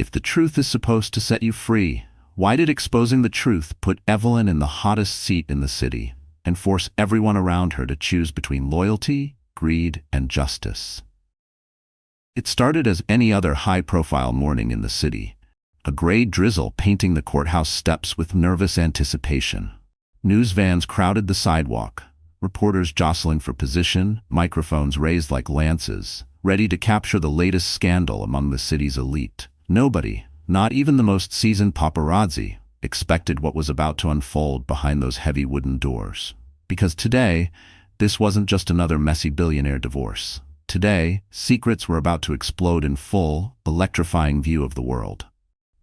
If the truth is supposed to set you free, why did exposing the truth put Evelyn in the hottest seat in the city and force everyone around her to choose between loyalty, greed, and justice? It started as any other high-profile morning in the city, a gray drizzle painting the courthouse steps with nervous anticipation. News vans crowded the sidewalk, reporters jostling for position, microphones raised like lances, ready to capture the latest scandal among the city's elite. Nobody, not even the most seasoned paparazzi, expected what was about to unfold behind those heavy wooden doors. Because today, this wasn't just another messy billionaire divorce. Today, secrets were about to explode in full, electrifying view of the world.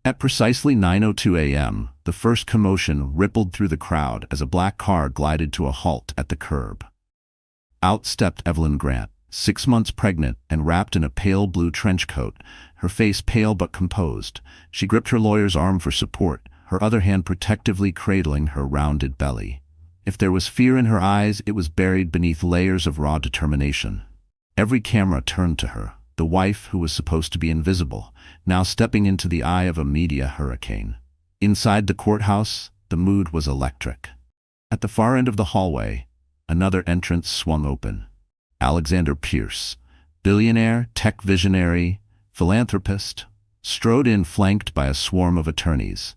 At precisely 9:02 a.m., the first commotion rippled through the crowd as a black car glided to a halt at the curb. Out stepped Evelyn Grant, 6 months pregnant and wrapped in a pale blue trench coat, her face pale but composed. She gripped her lawyer's arm for support, her other hand protectively cradling her rounded belly. If there was fear in her eyes, it was buried beneath layers of raw determination. Every camera turned to her, the wife who was supposed to be invisible, now stepping into the eye of a media hurricane. Inside the courthouse, the mood was electric. At the far end of the hallway, another entrance swung open. Alexander Pierce, billionaire, tech visionary, philanthropist, strode in flanked by a swarm of attorneys.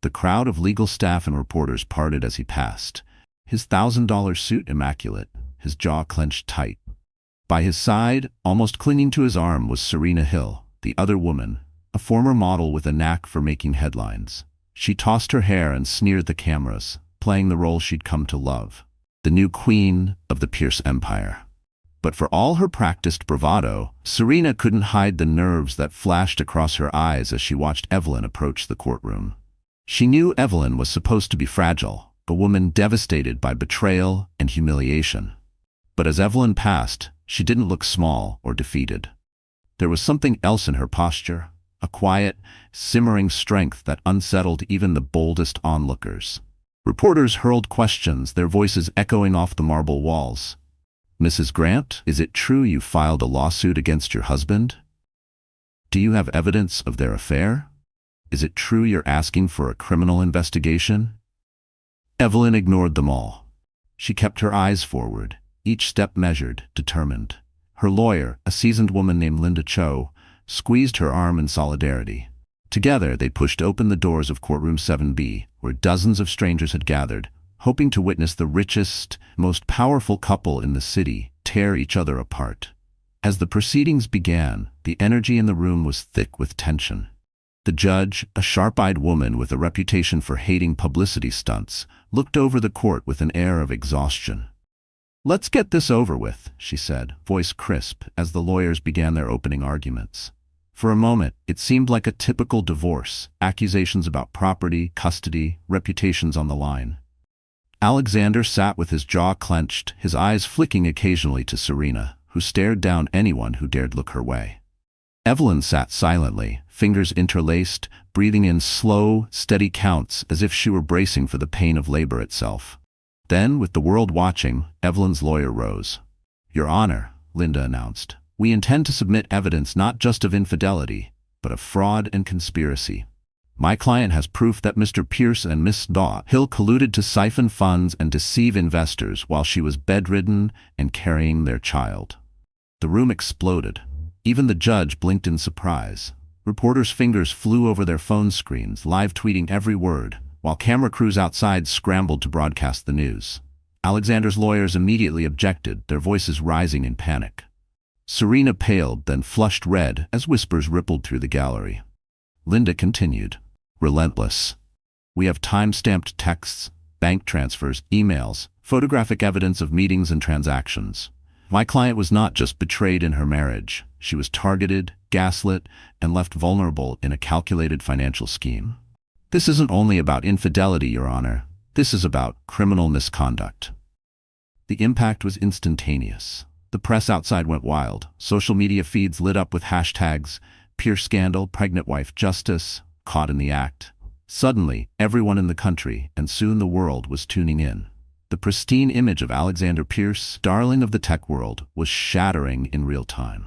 The crowd of legal staff and reporters parted as he passed, his $1,000 suit immaculate, his jaw clenched tight. By his side, almost clinging to his arm, was Serena Hill, the other woman, a former model with a knack for making headlines. She tossed her hair and sneered the cameras, playing the role she'd come to love, the new queen of the Pierce empire. But for all her practiced bravado, Serena couldn't hide the nerves that flashed across her eyes as she watched Evelyn approach the courtroom. She knew Evelyn was supposed to be fragile, a woman devastated by betrayal and humiliation. But as Evelyn passed, she didn't look small or defeated. There was something else in her posture, a quiet, simmering strength that unsettled even the boldest onlookers. Reporters hurled questions, their voices echoing off the marble walls. "Mrs. Grant, is it true you filed a lawsuit against your husband? Do you have evidence of their affair? Is it true you're asking for a criminal investigation?" Evelyn ignored them all. She kept her eyes forward, each step measured, determined. Her lawyer, a seasoned woman named Linda Cho, squeezed her arm in solidarity. Together, they pushed open the doors of courtroom 7B, where dozens of strangers had gathered, hoping to witness the richest, most powerful couple in the city tear each other apart. As the proceedings began, the energy in the room was thick with tension. The judge, a sharp-eyed woman with a reputation for hating publicity stunts, looked over the court with an air of exhaustion. "Let's get this over with," she said, voice crisp, as the lawyers began their opening arguments. For a moment, it seemed like a typical divorce, accusations about property, custody, reputations on the line. Alexander sat with his jaw clenched, his eyes flicking occasionally to Serena, who stared down anyone who dared look her way. Evelyn sat silently, fingers interlaced, breathing in slow, steady counts as if she were bracing for the pain of labor itself. Then, with the world watching, Evelyn's lawyer rose. "Your Honor," Linda announced, "we intend to submit evidence not just of infidelity, but of fraud and conspiracy. My client has proof that Mr. Pierce and Miss Hill colluded to siphon funds and deceive investors while she was bedridden and carrying their child." The room exploded. Even the judge blinked in surprise. Reporters' fingers flew over their phone screens, live tweeting every word, while camera crews outside scrambled to broadcast the news. Alexander's lawyers immediately objected, their voices rising in panic. Serena paled, then flushed red as whispers rippled through the gallery. Linda continued, relentless. "We have time-stamped texts, bank transfers, emails, photographic evidence of meetings and transactions. My client was not just betrayed in her marriage. She was targeted, gaslit, and left vulnerable in a calculated financial scheme. This isn't only about infidelity, Your Honor. This is about criminal misconduct." The impact was instantaneous. The press outside went wild. Social media feeds lit up with hashtags, Pierce scandal, pregnant wife justice, caught in the act. Suddenly, everyone in the country, and soon the world, was tuning in. The pristine image of Alexander Pierce, darling of the tech world, was shattering in real time.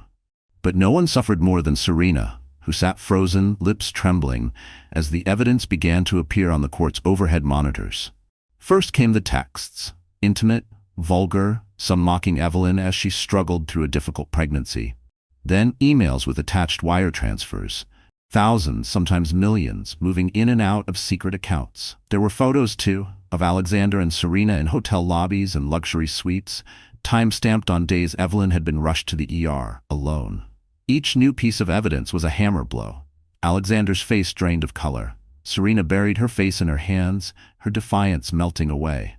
But no one suffered more than Serena, who sat frozen, lips trembling, as the evidence began to appear on the court's overhead monitors. First came the texts, intimate, vulgar, some mocking Evelyn as she struggled through a difficult pregnancy. Then emails with attached wire transfers. Thousands, sometimes millions, moving in and out of secret accounts. There were photos, too, of Alexander and Serena in hotel lobbies and luxury suites, time-stamped on days Evelyn had been rushed to the ER, alone. Each new piece of evidence was a hammer blow. Alexander's face drained of color. Serena buried her face in her hands, her defiance melting away.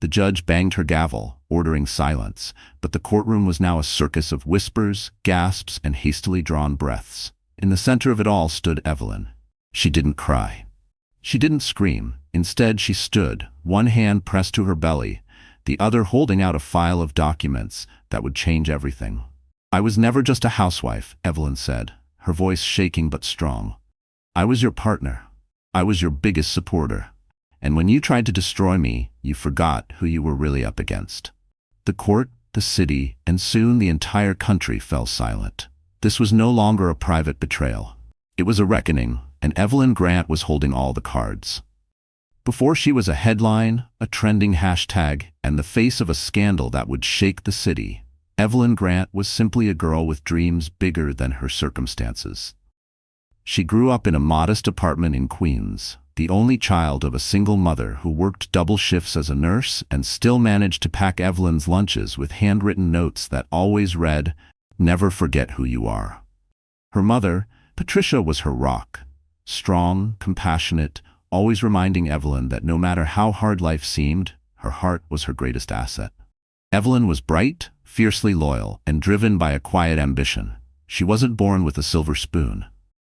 The judge banged her gavel, ordering silence, but the courtroom was now a circus of whispers, gasps, and hastily drawn breaths. In the center of it all stood Evelyn. She didn't cry. She didn't scream. Instead, she stood, one hand pressed to her belly, the other holding out a file of documents that would change everything. "I was never just a housewife," Evelyn said, her voice shaking but strong. "I was your partner. I was your biggest supporter. And when you tried to destroy me, you forgot who you were really up against." The court, the city, and soon the entire country fell silent. This was no longer a private betrayal. It was a reckoning, and Evelyn Grant was holding all the cards. Before she was a headline, a trending hashtag, and the face of a scandal that would shake the city, Evelyn Grant was simply a girl with dreams bigger than her circumstances. She grew up in a modest apartment in Queens, the only child of a single mother who worked double shifts as a nurse and still managed to pack Evelyn's lunches with handwritten notes that always read, "Never forget who you are." Her mother, Patricia, was her rock. Strong, compassionate, always reminding Evelyn that no matter how hard life seemed, her heart was her greatest asset. Evelyn was bright, fiercely loyal, and driven by a quiet ambition. She wasn't born with a silver spoon,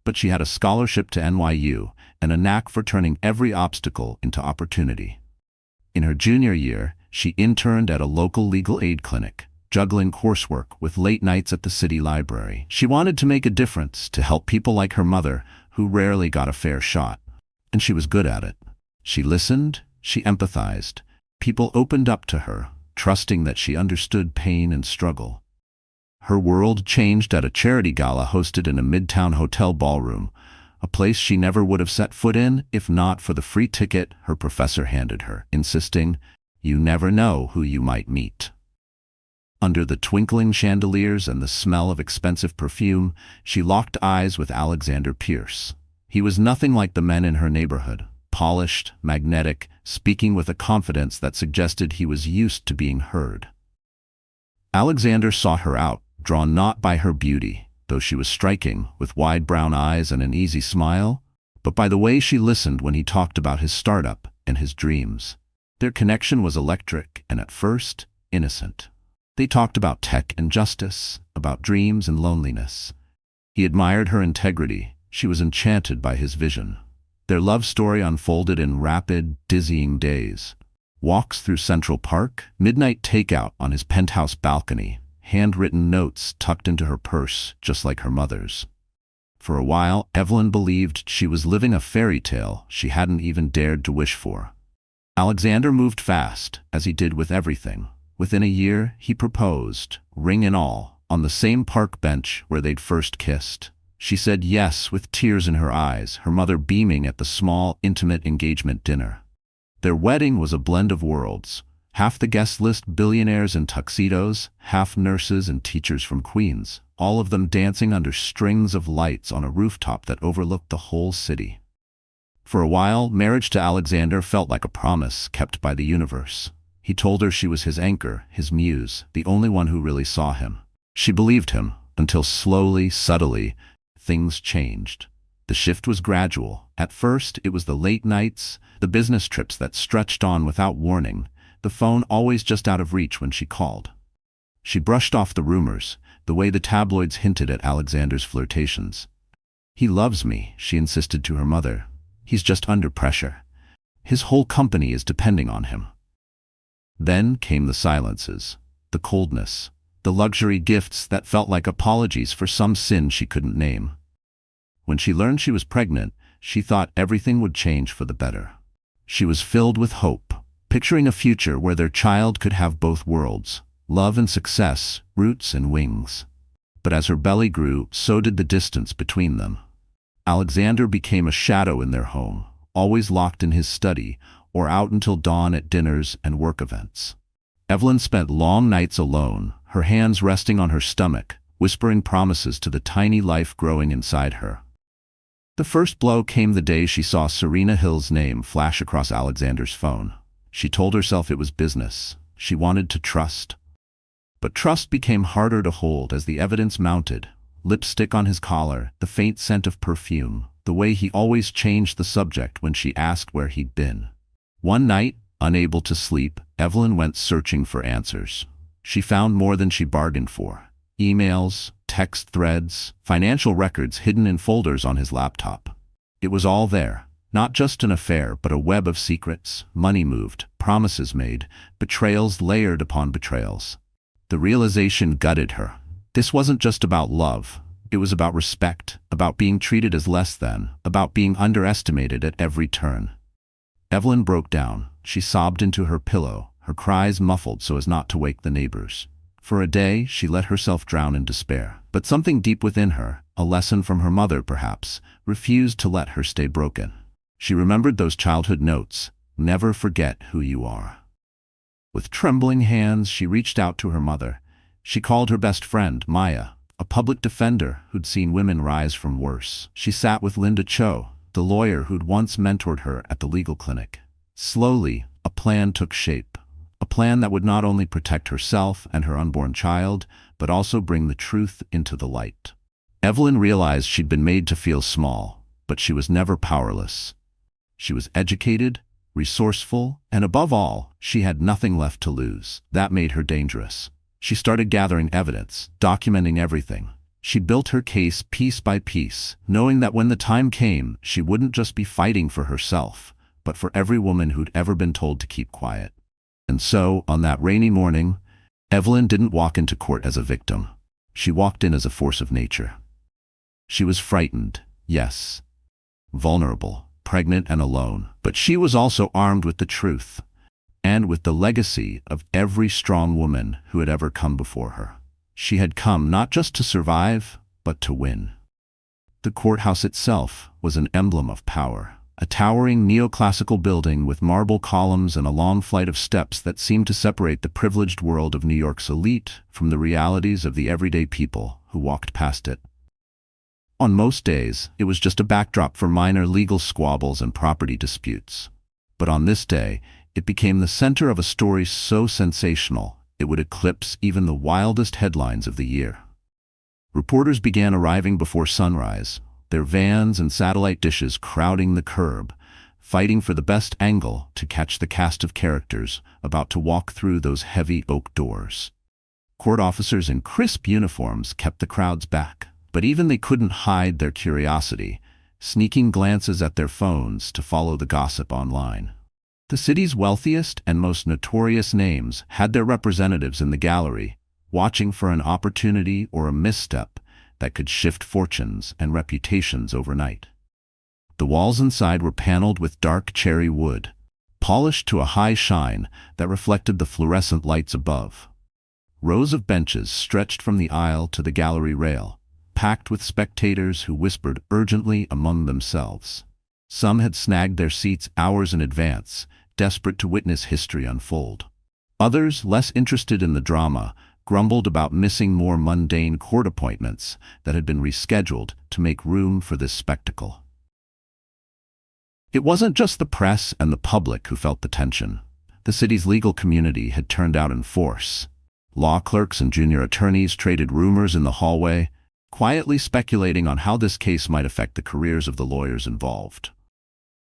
but she had a scholarship to NYU and a knack for turning every obstacle into opportunity. In her junior year, she interned at a local legal aid clinic, juggling coursework with late nights at the city library. She wanted to make a difference, to help people like her mother, who rarely got a fair shot. And she was good at it. She listened, she empathized. People opened up to her, trusting that she understood pain and struggle. Her world changed at a charity gala hosted in a midtown hotel ballroom, a place she never would have set foot in if not for the free ticket her professor handed her, insisting, "You never know who you might meet." Under the twinkling chandeliers and the smell of expensive perfume, she locked eyes with Alexander Pierce. He was nothing like the men in her neighborhood, polished, magnetic, speaking with a confidence that suggested he was used to being heard. Alexander sought her out, drawn not by her beauty, though she was striking, with wide brown eyes and an easy smile, but by the way she listened when he talked about his startup and his dreams. Their connection was electric and, at first, innocent. They talked about tech and justice, about dreams and loneliness. He admired her integrity. She was enchanted by his vision. Their love story unfolded in rapid, dizzying days. Walks through Central Park, midnight takeout on his penthouse balcony, handwritten notes tucked into her purse, just like her mother's. For a while, Evelyn believed she was living a fairy tale she hadn't even dared to wish for. Alexander moved fast, as he did with everything. Within a year, he proposed, ring and all, on the same park bench where they'd first kissed. She said yes with tears in her eyes, her mother beaming at the small, intimate engagement dinner. Their wedding was a blend of worlds. Half the guest list billionaires in tuxedos, half nurses and teachers from Queens, all of them dancing under strings of lights on a rooftop that overlooked the whole city. For a while, marriage to Alexander felt like a promise kept by the universe. He told her she was his anchor, his muse, the only one who really saw him. She believed him, until slowly, subtly, things changed. The shift was gradual. At first, it was the late nights, the business trips that stretched on without warning, the phone always just out of reach when she called. She brushed off the rumors, the way the tabloids hinted at Alexander's flirtations. "He loves me," she insisted to her mother. "He's just under pressure. His whole company is depending on him." Then came the silences, the coldness, the luxury gifts that felt like apologies for some sin she couldn't name. When she learned she was pregnant, she thought everything would change for the better. She was filled with hope, picturing a future where their child could have both worlds, love and success, roots and wings. But as her belly grew, so did the distance between them. Alexander became a shadow in their home, always locked in his study or out until dawn at dinners and work events. Evelyn spent long nights alone, her hands resting on her stomach, whispering promises to the tiny life growing inside her. The first blow came the day she saw Serena Hill's name flash across Alexander's phone. She told herself it was business. She wanted to trust. But trust became harder to hold as the evidence mounted. Lipstick on his collar, the faint scent of perfume, the way he always changed the subject when she asked where he'd been. One night, unable to sleep, Evelyn went searching for answers. She found more than she bargained for. Emails, text threads, financial records hidden in folders on his laptop. It was all there. Not just an affair, but a web of secrets, money moved, promises made, betrayals layered upon betrayals. The realization gutted her. This wasn't just about love. It was about respect, about being treated as less than, about being underestimated at every turn. Evelyn broke down. She sobbed into her pillow, her cries muffled so as not to wake the neighbors. For a day, she let herself drown in despair. But something deep within her, a lesson from her mother perhaps, refused to let her stay broken. She remembered those childhood notes, "Never forget who you are." With trembling hands, she reached out to her mother. She called her best friend, Maya, a public defender who'd seen women rise from worse. She sat with Linda Cho, the lawyer who'd once mentored her at the legal clinic. Slowly, a plan took shape. A plan that would not only protect herself and her unborn child, but also bring the truth into the light. Evelyn realized she'd been made to feel small, but she was never powerless. She was educated, resourceful, and above all, she had nothing left to lose. That made her dangerous. She started gathering evidence, documenting everything. She built her case piece by piece, knowing that when the time came, she wouldn't just be fighting for herself, but for every woman who'd ever been told to keep quiet. And so, on that rainy morning, Evelyn didn't walk into court as a victim. She walked in as a force of nature. She was frightened, yes, vulnerable, pregnant and alone, but she was also armed with the truth, and with the legacy of every strong woman who had ever come before her. She had come not just to survive, but to win. The courthouse itself was an emblem of power. A towering neoclassical building with marble columns and a long flight of steps that seemed to separate the privileged world of New York's elite from the realities of the everyday people who walked past it. On most days, it was just a backdrop for minor legal squabbles and property disputes. But on this day, it became the center of a story so sensational, it would eclipse even the wildest headlines of the year. Reporters began arriving before sunrise, their vans and satellite dishes crowding the curb, fighting for the best angle to catch the cast of characters about to walk through those heavy oak doors. Court officers in crisp uniforms kept the crowds back, but even they couldn't hide their curiosity, sneaking glances at their phones to follow the gossip online. The city's wealthiest and most notorious names had their representatives in the gallery, watching for an opportunity or a misstep that could shift fortunes and reputations overnight. The walls inside were paneled with dark cherry wood, polished to a high shine that reflected the fluorescent lights above. Rows of benches stretched from the aisle to the gallery rail, packed with spectators who whispered urgently among themselves. Some had snagged their seats hours in advance, desperate to witness history unfold. Others, less interested in the drama, grumbled about missing more mundane court appointments that had been rescheduled to make room for this spectacle. It wasn't just the press and the public who felt the tension. The city's legal community had turned out in force. Law clerks and junior attorneys traded rumors in the hallway, quietly speculating on how this case might affect the careers of the lawyers involved.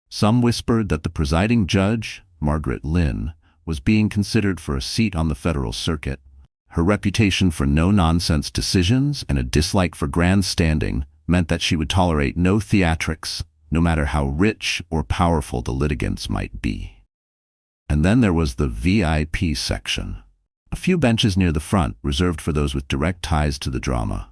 Some whispered that the presiding judge, Margaret Lynn, was being considered for a seat on the federal circuit. Her reputation for no-nonsense decisions and a dislike for grandstanding meant that she would tolerate no theatrics, no matter how rich or powerful the litigants might be. And then there was the VIP section, a few benches near the front reserved for those with direct ties to the drama.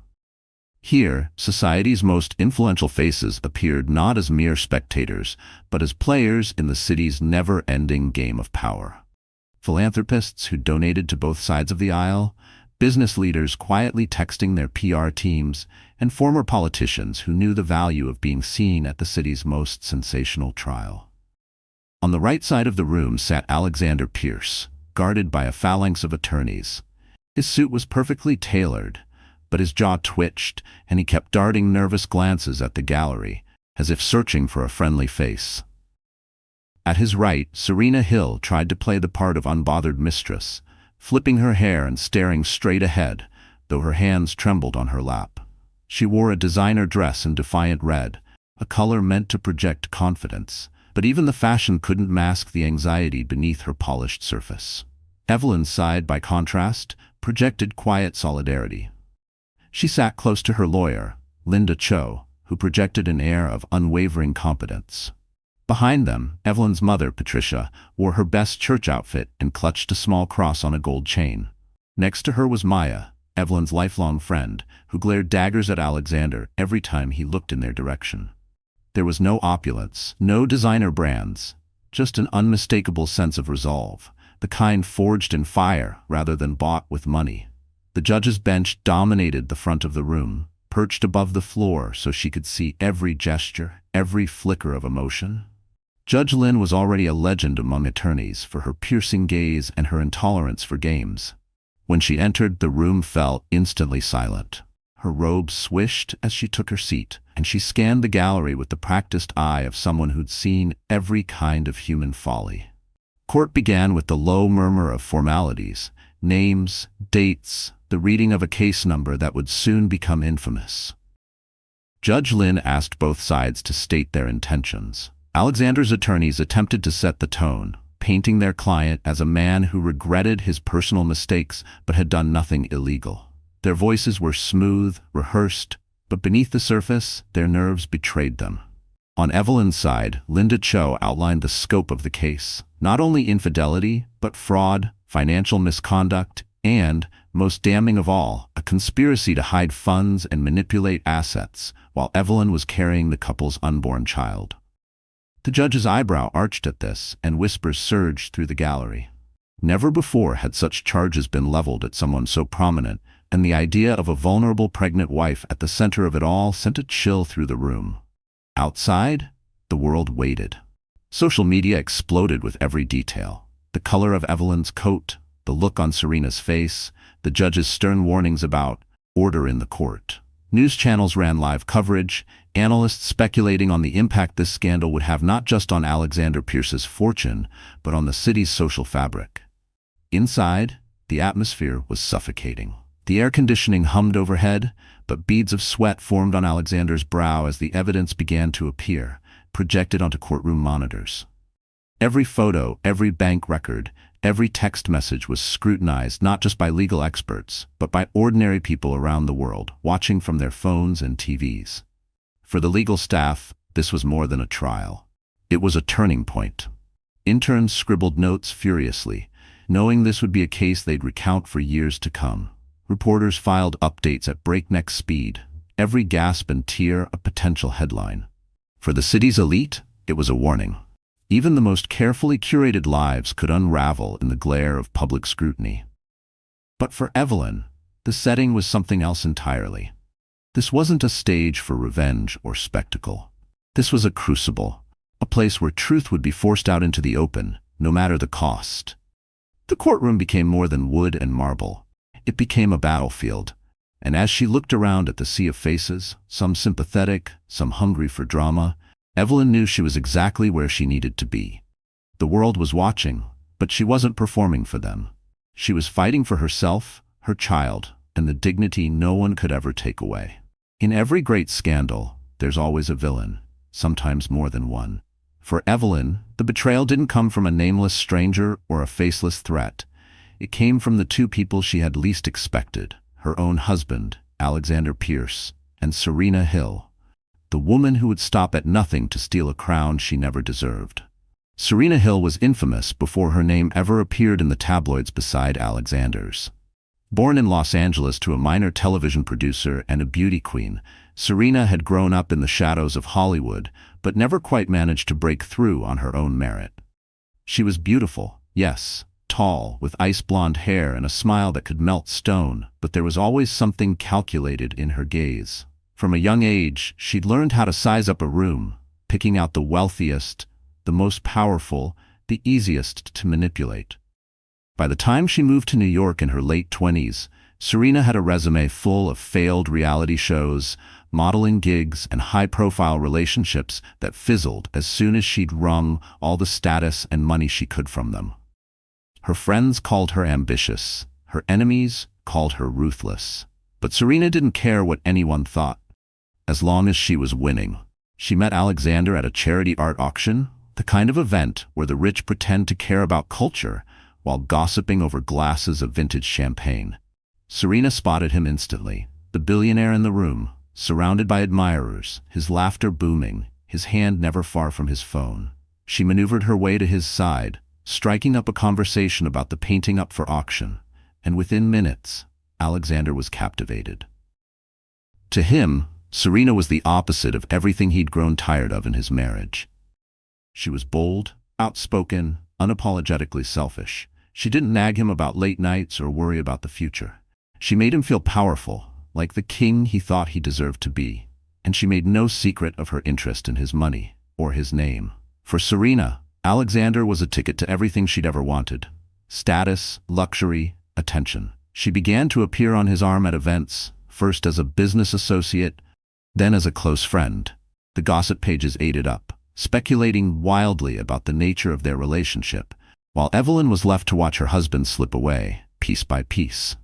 Here, society's most influential faces appeared not as mere spectators, but as players in the city's never-ending game of power. Philanthropists who donated to both sides of the aisle, business leaders quietly texting their PR teams, and former politicians who knew the value of being seen at the city's most sensational trial. On the right side of the room sat Alexander Pierce, guarded by a phalanx of attorneys. His suit was perfectly tailored, but his jaw twitched, and he kept darting nervous glances at the gallery, as if searching for a friendly face. At his right, Serena Hill tried to play the part of unbothered mistress, flipping her hair and staring straight ahead, though her hands trembled on her lap. She wore a designer dress in defiant red, a color meant to project confidence, but even the fashion couldn't mask the anxiety beneath her polished surface. Evelyn's side, by contrast, projected quiet solidarity. She sat close to her lawyer, Linda Cho, who projected an air of unwavering competence. Behind them, Evelyn's mother, Patricia, wore her best church outfit and clutched a small cross on a gold chain. Next to her was Maya, Evelyn's lifelong friend, who glared daggers at Alexander every time he looked in their direction. There was no opulence, no designer brands, just an unmistakable sense of resolve, the kind forged in fire rather than bought with money. The judge's bench dominated the front of the room, perched above the floor so she could see every gesture, every flicker of emotion. Judge Lynn was already a legend among attorneys for her piercing gaze and her intolerance for games. When she entered, the room fell instantly silent. Her robe swished as she took her seat, and she scanned the gallery with the practiced eye of someone who'd seen every kind of human folly. Court began with the low murmur of formalities, names, dates, the reading of a case number that would soon become infamous. Judge Lynn asked both sides to state their intentions. Alexander's attorneys attempted to set the tone, painting their client as a man who regretted his personal mistakes but had done nothing illegal. Their voices were smooth, rehearsed, but beneath the surface, their nerves betrayed them. On Evelyn's side, Linda Cho outlined the scope of the case. Not only infidelity, but fraud, financial misconduct, and, most damning of all, a conspiracy to hide funds and manipulate assets, while Evelyn was carrying the couple's unborn child. The judge's eyebrow arched at this, and whispers surged through the gallery. Never before had such charges been leveled at someone so prominent, and the idea of a vulnerable pregnant wife at the center of it all sent a chill through the room. Outside, the world waited. Social media exploded with every detail. The color of Evelyn's coat, the look on Serena's face, the judge's stern warnings about order in the court. News channels ran live coverage, analysts speculating on the impact this scandal would have not just on Alexander Pierce's fortune, but on the city's social fabric. Inside, the atmosphere was suffocating. The air conditioning hummed overhead, but beads of sweat formed on Alexander's brow as the evidence began to appear, projected onto courtroom monitors. Every photo, every bank record, every text message was scrutinized not just by legal experts, but by ordinary people around the world, watching from their phones and TVs. For the legal staff, this was more than a trial. It was a turning point. Interns scribbled notes furiously, knowing this would be a case they'd recount for years to come. Reporters filed updates at breakneck speed, every gasp and tear a potential headline. For the city's elite, it was a warning. Even the most carefully curated lives could unravel in the glare of public scrutiny. But for Evelyn, the setting was something else entirely. This wasn't a stage for revenge or spectacle. This was a crucible, a place where truth would be forced out into the open, no matter the cost. The courtroom became more than wood and marble. It became a battlefield, and as she looked around at the sea of faces, some sympathetic, some hungry for drama, Evelyn knew she was exactly where she needed to be. The world was watching, but she wasn't performing for them. She was fighting for herself, her child, and the dignity no one could ever take away. In every great scandal, there's always a villain, sometimes more than one. For Evelyn, the betrayal didn't come from a nameless stranger or a faceless threat. It came from the two people she had least expected, her own husband, Alexander Pierce, and Serena Hill, the woman who would stop at nothing to steal a crown she never deserved. Serena Hill was infamous before her name ever appeared in the tabloids beside Alexander's. Born in Los Angeles to a minor television producer and a beauty queen, Serena had grown up in the shadows of Hollywood, but never quite managed to break through on her own merit. She was beautiful, yes, tall, with ice-blonde hair and a smile that could melt stone, but there was always something calculated in her gaze. From a young age, she'd learned how to size up a room, picking out the wealthiest, the most powerful, the easiest to manipulate. By the time she moved to New York in her late 20s, Serena had a resume full of failed reality shows, modeling gigs, and high-profile relationships that fizzled as soon as she'd wrung all the status and money she could from them. Her friends called her ambitious, her enemies called her ruthless. But Serena didn't care what anyone thought, as long as she was winning. She met Alexander at a charity art auction, the kind of event where the rich pretend to care about culture while gossiping over glasses of vintage champagne. Serena spotted him instantly, the billionaire in the room, surrounded by admirers, his laughter booming, his hand never far from his phone. She maneuvered her way to his side, striking up a conversation about the painting up for auction, and within minutes, Alexander was captivated. To him, Serena was the opposite of everything he'd grown tired of in his marriage. She was bold, outspoken, unapologetically selfish. She didn't nag him about late nights or worry about the future. She made him feel powerful, like the king he thought he deserved to be, and she made no secret of her interest in his money or his name. For Serena, Alexander was a ticket to everything she'd ever wanted: status, luxury, attention. She began to appear on his arm at events, first as a business associate, then as a close friend. The gossip pages ate it up, speculating wildly about the nature of their relationship, while Evelyn was left to watch her husband slip away, piece by piece.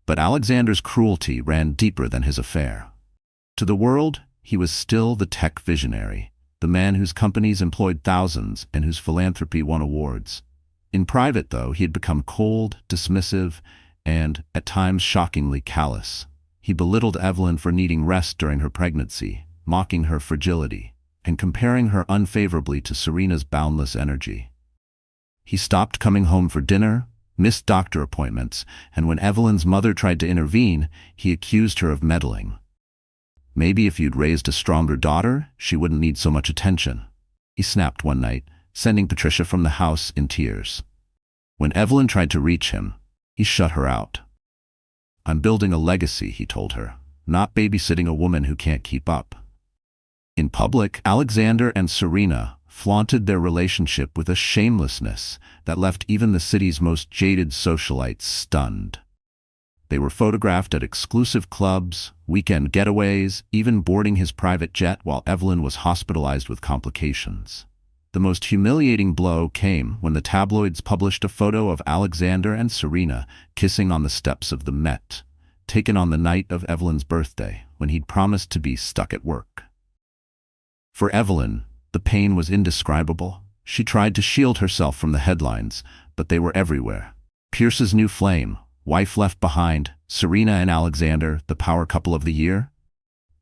But Alexander's cruelty ran deeper than his affair. To the world, he was still the tech visionary, the man whose companies employed thousands and whose philanthropy won awards. In private, though, he had become cold, dismissive, and, at times, shockingly callous. He belittled Evelyn for needing rest during her pregnancy, mocking her fragility, and comparing her unfavorably to Serena's boundless energy. He stopped coming home for dinner, missed doctor appointments, and when Evelyn's mother tried to intervene, he accused her of meddling. Maybe if you'd raised a stronger daughter, she wouldn't need so much attention, he snapped one night, sending Patricia from the house in tears. When Evelyn tried to reach him, he shut her out. "I'm building a legacy," he told her, "not babysitting a woman who can't keep up." In public, Alexander and Serena flaunted their relationship with a shamelessness that left even the city's most jaded socialites stunned. They were photographed at exclusive clubs, weekend getaways, even boarding his private jet while Evelyn was hospitalized with complications. The most humiliating blow came when the tabloids published a photo of Alexander and Serena kissing on the steps of the Met, taken on the night of Evelyn's birthday, when he'd promised to be stuck at work. For Evelyn, the pain was indescribable. She tried to shield herself from the headlines, but they were everywhere. Pierce's new flame, wife left behind, Serena and Alexander, the power couple of the year.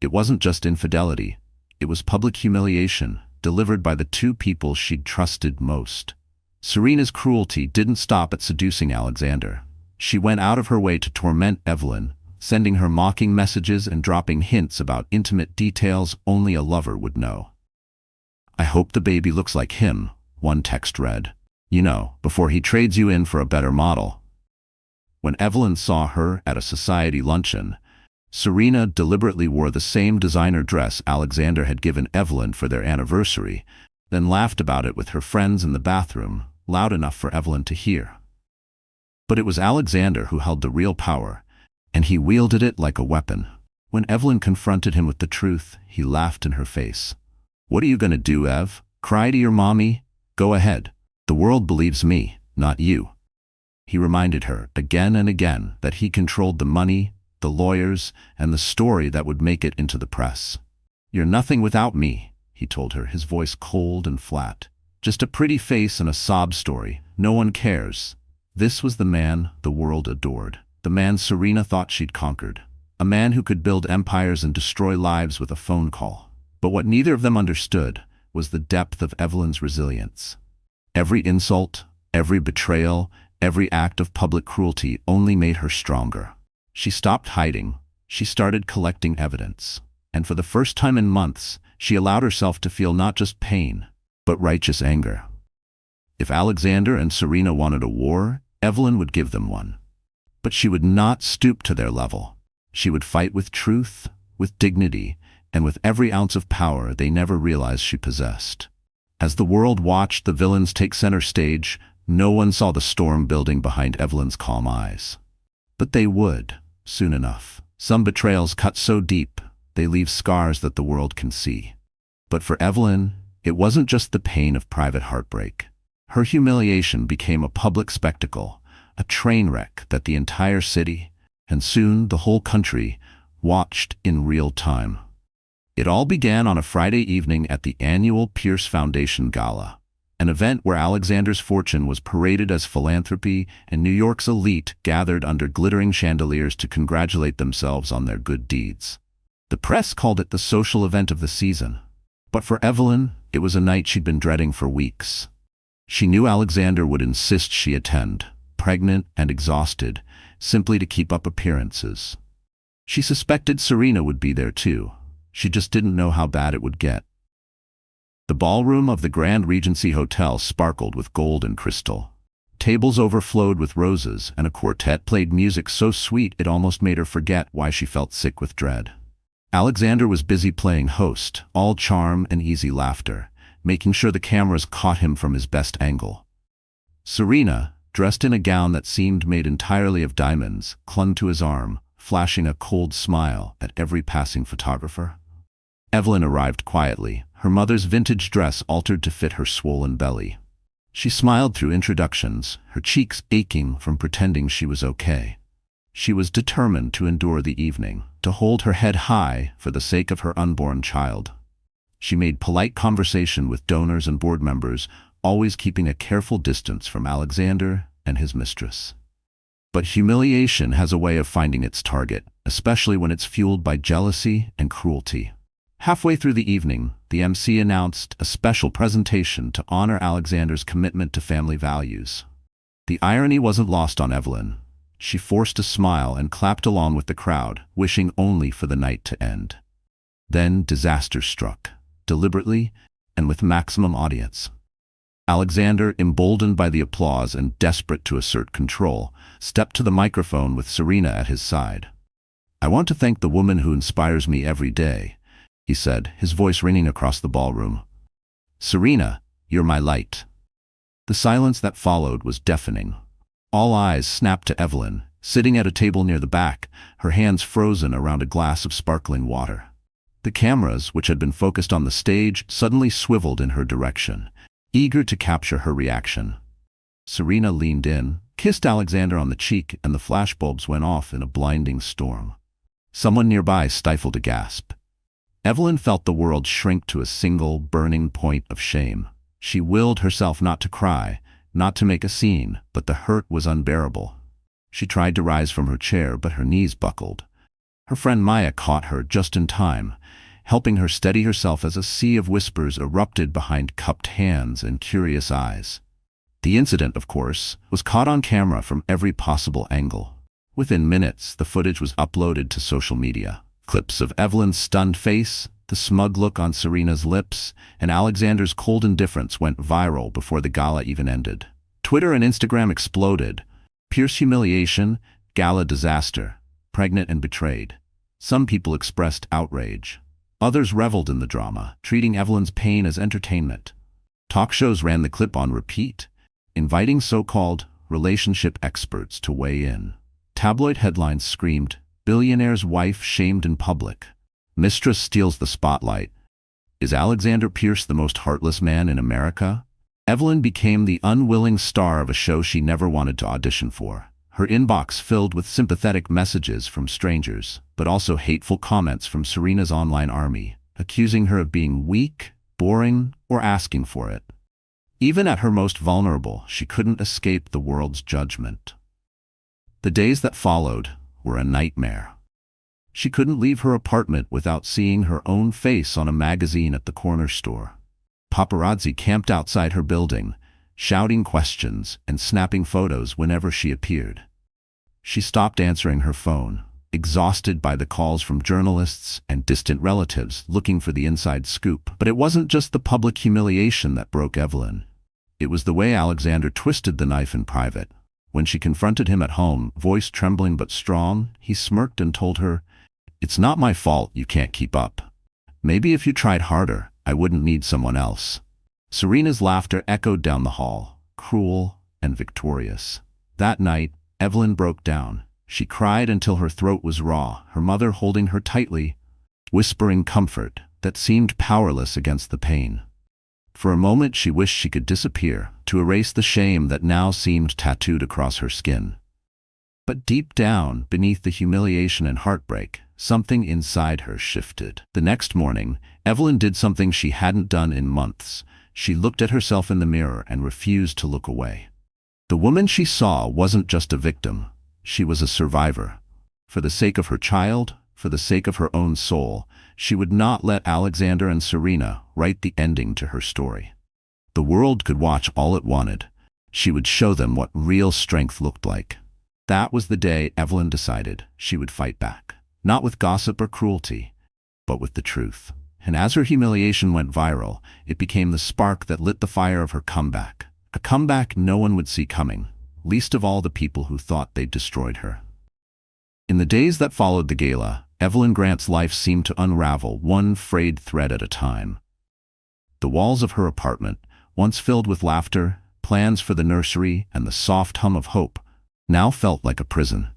It wasn't just infidelity. It was public humiliation, delivered by the two people she'd trusted most. Serena's cruelty didn't stop at seducing Alexander. She went out of her way to torment Evelyn, sending her mocking messages and dropping hints about intimate details only a lover would know. "I hope the baby looks like him," one text read. "You know, before he trades you in for a better model." When Evelyn saw her at a society luncheon, Serena deliberately wore the same designer dress Alexander had given Evelyn for their anniversary, then laughed about it with her friends in the bathroom, loud enough for Evelyn to hear. But it was Alexander who held the real power, and he wielded it like a weapon. When Evelyn confronted him with the truth, he laughed in her face. "What are you going to do, Ev? Cry to your mommy? Go ahead. The world believes me, not you." He reminded her again and again that he controlled the money, the lawyers, and the story that would make it into the press. "You're nothing without me," he told her, his voice cold and flat. "Just a pretty face and a sob story. No one cares." This was the man the world adored. The man Serena thought she'd conquered. A man who could build empires and destroy lives with a phone call. But what neither of them understood was the depth of Evelyn's resilience. Every insult, every betrayal, every act of public cruelty only made her stronger. She stopped hiding. She started collecting evidence. And for the first time in months, she allowed herself to feel not just pain, but righteous anger. If Alexander and Serena wanted a war, Evelyn would give them one. But she would not stoop to their level. She would fight with truth, with dignity, and with every ounce of power they never realized she possessed. As the world watched the villains take center stage, no one saw the storm building behind Evelyn's calm eyes. But they would, soon enough. Some betrayals cut so deep, they leave scars that the world can see. But for Evelyn, it wasn't just the pain of private heartbreak. Her humiliation became a public spectacle, a train wreck that the entire city, and soon the whole country, watched in real time. It all began on a Friday evening at the annual Pierce Foundation Gala, an event where Alexander's fortune was paraded as philanthropy and New York's elite gathered under glittering chandeliers to congratulate themselves on their good deeds. The press called it the social event of the season. But for Evelyn, it was a night she'd been dreading for weeks. She knew Alexander would insist she attend, pregnant and exhausted, simply to keep up appearances. She suspected Serena would be there too. She just didn't know how bad it would get. The ballroom of the Grand Regency Hotel sparkled with gold and crystal. Tables overflowed with roses, and a quartet played music so sweet it almost made her forget why she felt sick with dread. Alexander was busy playing host, all charm and easy laughter, making sure the cameras caught him from his best angle. Serena, dressed in a gown that seemed made entirely of diamonds, clung to his arm, flashing a cold smile at every passing photographer. Evelyn arrived quietly, her mother's vintage dress altered to fit her swollen belly. She smiled through introductions, her cheeks aching from pretending she was okay. She was determined to endure the evening, to hold her head high for the sake of her unborn child. She made polite conversation with donors and board members, always keeping a careful distance from Alexander and his mistress. But humiliation has a way of finding its target, especially when it's fueled by jealousy and cruelty. Halfway through the evening, the MC announced a special presentation to honor Alexander's commitment to family values. The irony wasn't lost on Evelyn. She forced a smile and clapped along with the crowd, wishing only for the night to end. Then disaster struck, deliberately and with maximum audience. Alexander, emboldened by the applause and desperate to assert control, stepped to the microphone with Serena at his side. "I want to thank the woman who inspires me every day," he said, his voice ringing across the ballroom. "Serena, you're my light." The silence that followed was deafening. All eyes snapped to Evelyn, sitting at a table near the back, her hands frozen around a glass of sparkling water. The cameras, which had been focused on the stage, suddenly swiveled in her direction, eager to capture her reaction. Serena leaned in, kissed Alexander on the cheek, and the flashbulbs went off in a blinding storm. Someone nearby stifled a gasp. Evelyn felt the world shrink to a single, burning point of shame. She willed herself not to cry, not to make a scene, but the hurt was unbearable. She tried to rise from her chair, but her knees buckled. Her friend Maya caught her just in time, helping her steady herself as a sea of whispers erupted behind cupped hands and curious eyes. The incident, of course, was caught on camera from every possible angle. Within minutes, the footage was uploaded to social media. Clips of Evelyn's stunned face, the smug look on Serena's lips, and Alexander's cold indifference went viral before the gala even ended. Twitter and Instagram exploded. Pierce humiliation, gala disaster, pregnant and betrayed. Some people expressed outrage. Others reveled in the drama, treating Evelyn's pain as entertainment. Talk shows ran the clip on repeat, inviting so-called relationship experts to weigh in. Tabloid headlines screamed, "Billionaire's wife shamed in public. Mistress steals the spotlight. Is Alexander Pierce the most heartless man in America?" Evelyn became the unwilling star of a show she never wanted to audition for. Her inbox filled with sympathetic messages from strangers, but also hateful comments from Serena's online army, accusing her of being weak, boring, or asking for it. Even at her most vulnerable, she couldn't escape the world's judgment. The days that followed were a nightmare. She couldn't leave her apartment without seeing her own face on a magazine at the corner store. Paparazzi camped outside her building, shouting questions and snapping photos whenever she appeared. She stopped answering her phone, exhausted by the calls from journalists and distant relatives looking for the inside scoop. But it wasn't just the public humiliation that broke Evelyn. It was the way Alexander twisted the knife in private. When she confronted him at home, voice trembling but strong, he smirked and told her, It's not my fault you can't keep up. Maybe if you tried harder, I wouldn't need someone else. Serena's laughter echoed down the hall, cruel and victorious. That night, Evelyn broke down. She cried until her throat was raw, her mother holding her tightly, whispering comfort that seemed powerless against the pain. For a moment she wished she could disappear, to erase the shame that now seemed tattooed across her skin. But deep down, beneath the humiliation and heartbreak, something inside her shifted. The next morning, Evelyn did something she hadn't done in months. She looked at herself in the mirror and refused to look away. The woman she saw wasn't just a victim. She was a survivor. For the sake of her child, for the sake of her own soul, she would not let Alexander and Serena write the ending to her story. The world could watch all it wanted. She would show them what real strength looked like. That was the day Evelyn decided she would fight back. Not with gossip or cruelty, but with the truth. And as her humiliation went viral, it became the spark that lit the fire of her comeback. A comeback no one would see coming, least of all the people who thought they'd destroyed her. In the days that followed the gala, Evelyn Grant's life seemed to unravel one frayed thread at a time. The walls of her apartment, once filled with laughter, plans for the nursery, and the soft hum of hope, now felt like a prison.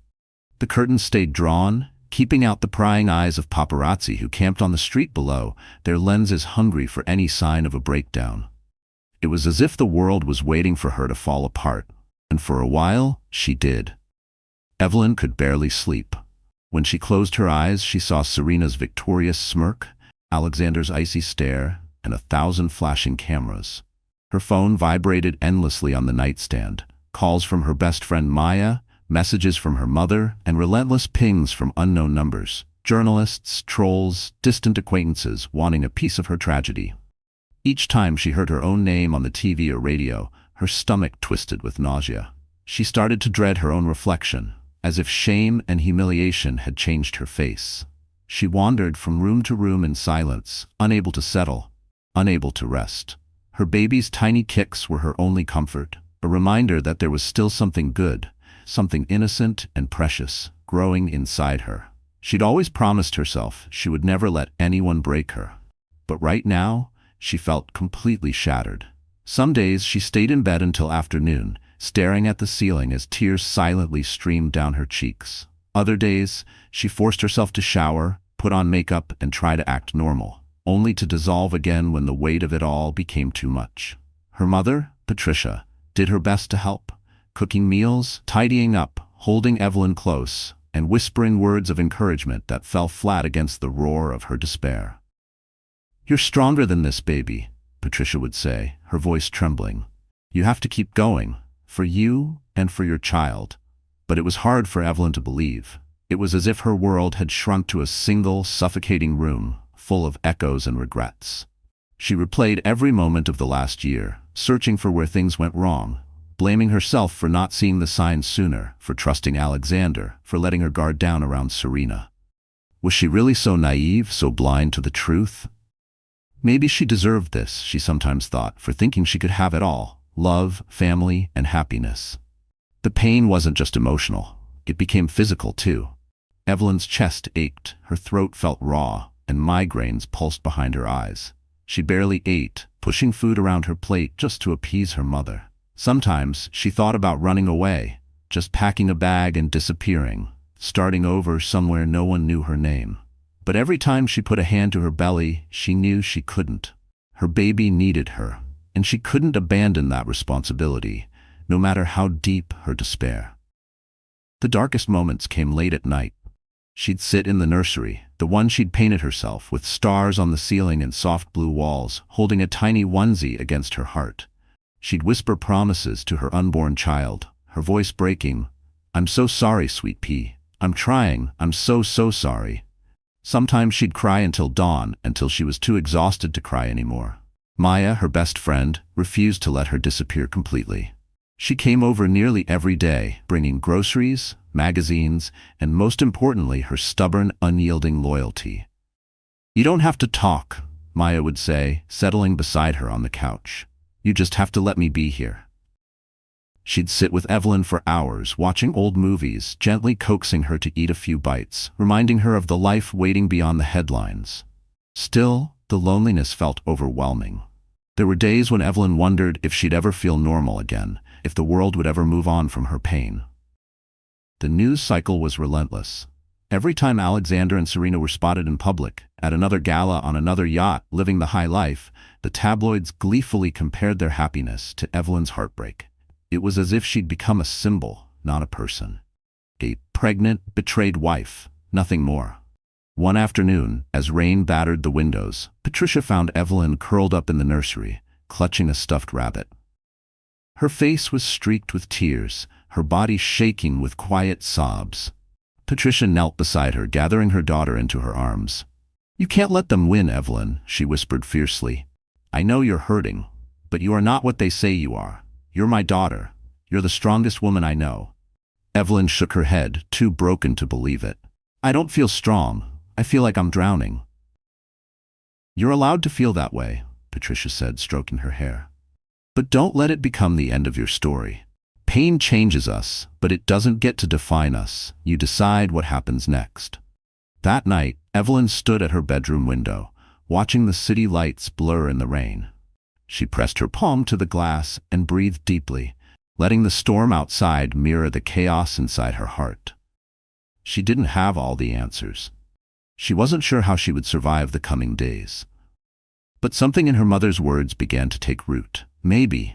The curtains stayed drawn, keeping out the prying eyes of paparazzi who camped on the street below, their lenses hungry for any sign of a breakdown. It was as if the world was waiting for her to fall apart, and for a while, she did. Evelyn could barely sleep. When she closed her eyes, she saw Serena's victorious smirk, Alexander's icy stare, and 1,000 flashing cameras. Her phone vibrated endlessly on the nightstand, calls from her best friend Maya, messages from her mother, and relentless pings from unknown numbers, journalists, trolls, distant acquaintances wanting a piece of her tragedy. Each time she heard her own name on the TV or radio, her stomach twisted with nausea. She started to dread her own reflection, as if shame and humiliation had changed her face. She wandered from room to room in silence, unable to settle, unable to rest. Her baby's tiny kicks were her only comfort, a reminder that there was still something good, something innocent and precious, growing inside her. She'd always promised herself she would never let anyone break her. But right now, she felt completely shattered. Some days she stayed in bed until afternoon, staring at the ceiling as tears silently streamed down her cheeks. Other days, she forced herself to shower, put on makeup, and try to act normal, only to dissolve again when the weight of it all became too much. Her mother, Patricia, did her best to help, cooking meals, tidying up, holding Evelyn close, and whispering words of encouragement that fell flat against the roar of her despair. "You're stronger than this, baby," Patricia would say, her voice trembling. "You have to keep going, for you and for your child." But it was hard for Evelyn to believe. It was as if her world had shrunk to a single, suffocating room, full of echoes and regrets. She replayed every moment of the last year, searching for where things went wrong, blaming herself for not seeing the signs sooner, for trusting Alexander, for letting her guard down around Serena. Was she really so naive, so blind to the truth? Maybe she deserved this, she sometimes thought, for thinking she could have it all: love, family, and happiness. The pain wasn't just emotional. It became physical, too. Evelyn's chest ached, her throat felt raw, and migraines pulsed behind her eyes. She barely ate, pushing food around her plate just to appease her mother. Sometimes she thought about running away, just packing a bag and disappearing, starting over somewhere no one knew her name. But every time she put a hand to her belly, she knew she couldn't. Her baby needed her, and she couldn't abandon that responsibility, no matter how deep her despair. The darkest moments came late at night. She'd sit in the nursery, the one she'd painted herself, with stars on the ceiling and soft blue walls, holding a tiny onesie against her heart. She'd whisper promises to her unborn child, her voice breaking. "I'm so sorry, sweet pea. I'm trying. I'm so sorry." Sometimes she'd cry until dawn, until she was too exhausted to cry anymore. Maya, her best friend, refused to let her disappear completely. She came over nearly every day, bringing groceries, magazines, and most importantly, her stubborn, unyielding loyalty. "You don't have to talk," Maya would say, settling beside her on the couch. "You just have to let me be here." She'd sit with Evelyn for hours, watching old movies, gently coaxing her to eat a few bites, reminding her of the life waiting beyond the headlines. Still, the loneliness felt overwhelming. There were days when Evelyn wondered if she'd ever feel normal again, if the world would ever move on from her pain. The news cycle was relentless. Every time Alexander and Serena were spotted in public, at another gala on another yacht, living the high life, the tabloids gleefully compared their happiness to Evelyn's heartbreak. It was as if she'd become a symbol, not a person. A pregnant, betrayed wife, nothing more. One afternoon, as rain battered the windows, Patricia found Evelyn curled up in the nursery, clutching a stuffed rabbit. Her face was streaked with tears, her body shaking with quiet sobs. Patricia knelt beside her, gathering her daughter into her arms. "You can't let them win, Evelyn," she whispered fiercely. "I know you're hurting, but you are not what they say you are. You're my daughter. You're the strongest woman I know." Evelyn shook her head, too broken to believe it. "I don't feel strong. I feel like I'm drowning." "You're allowed to feel that way," Patricia said, stroking her hair. "But don't let it become the end of your story. Pain changes us, but it doesn't get to define us. You decide what happens next." That night, Evelyn stood at her bedroom window, watching the city lights blur in the rain. She pressed her palm to the glass and breathed deeply, letting the storm outside mirror the chaos inside her heart. She didn't have all the answers. She wasn't sure how she would survive the coming days. But something in her mother's words began to take root. Maybe,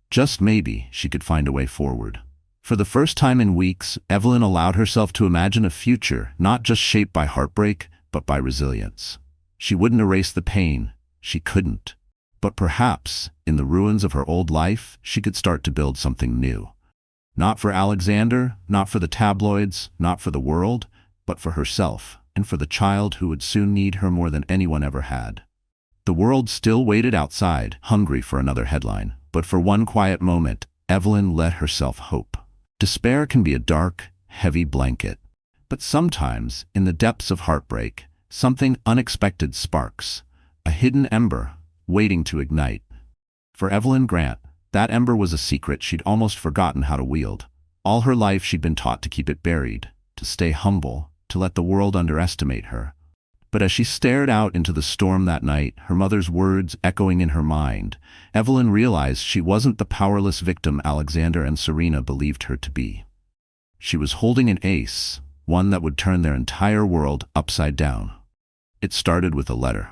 just maybe, she could find a way forward. For the first time in weeks, Evelyn allowed herself to imagine a future not just shaped by heartbreak, but by resilience. She wouldn't erase the pain. She couldn't. But perhaps, in the ruins of her old life, she could start to build something new. Not for Alexander, not for the tabloids, not for the world, but for herself, and for the child who would soon need her more than anyone ever had. The world still waited outside, hungry for another headline. But for one quiet moment, Evelyn let herself hope. Despair can be a dark, heavy blanket. But sometimes, in the depths of heartbreak, something unexpected sparks. A hidden ember, waiting to ignite. For Evelyn Grant, that ember was a secret she'd almost forgotten how to wield. All her life she'd been taught to keep it buried, to stay humble, to let the world underestimate her. But as she stared out into the storm that night, her mother's words echoing in her mind, Evelyn realized she wasn't the powerless victim Alexander and Serena believed her to be. She was holding an ace, one that would turn their entire world upside down. It started with a letter.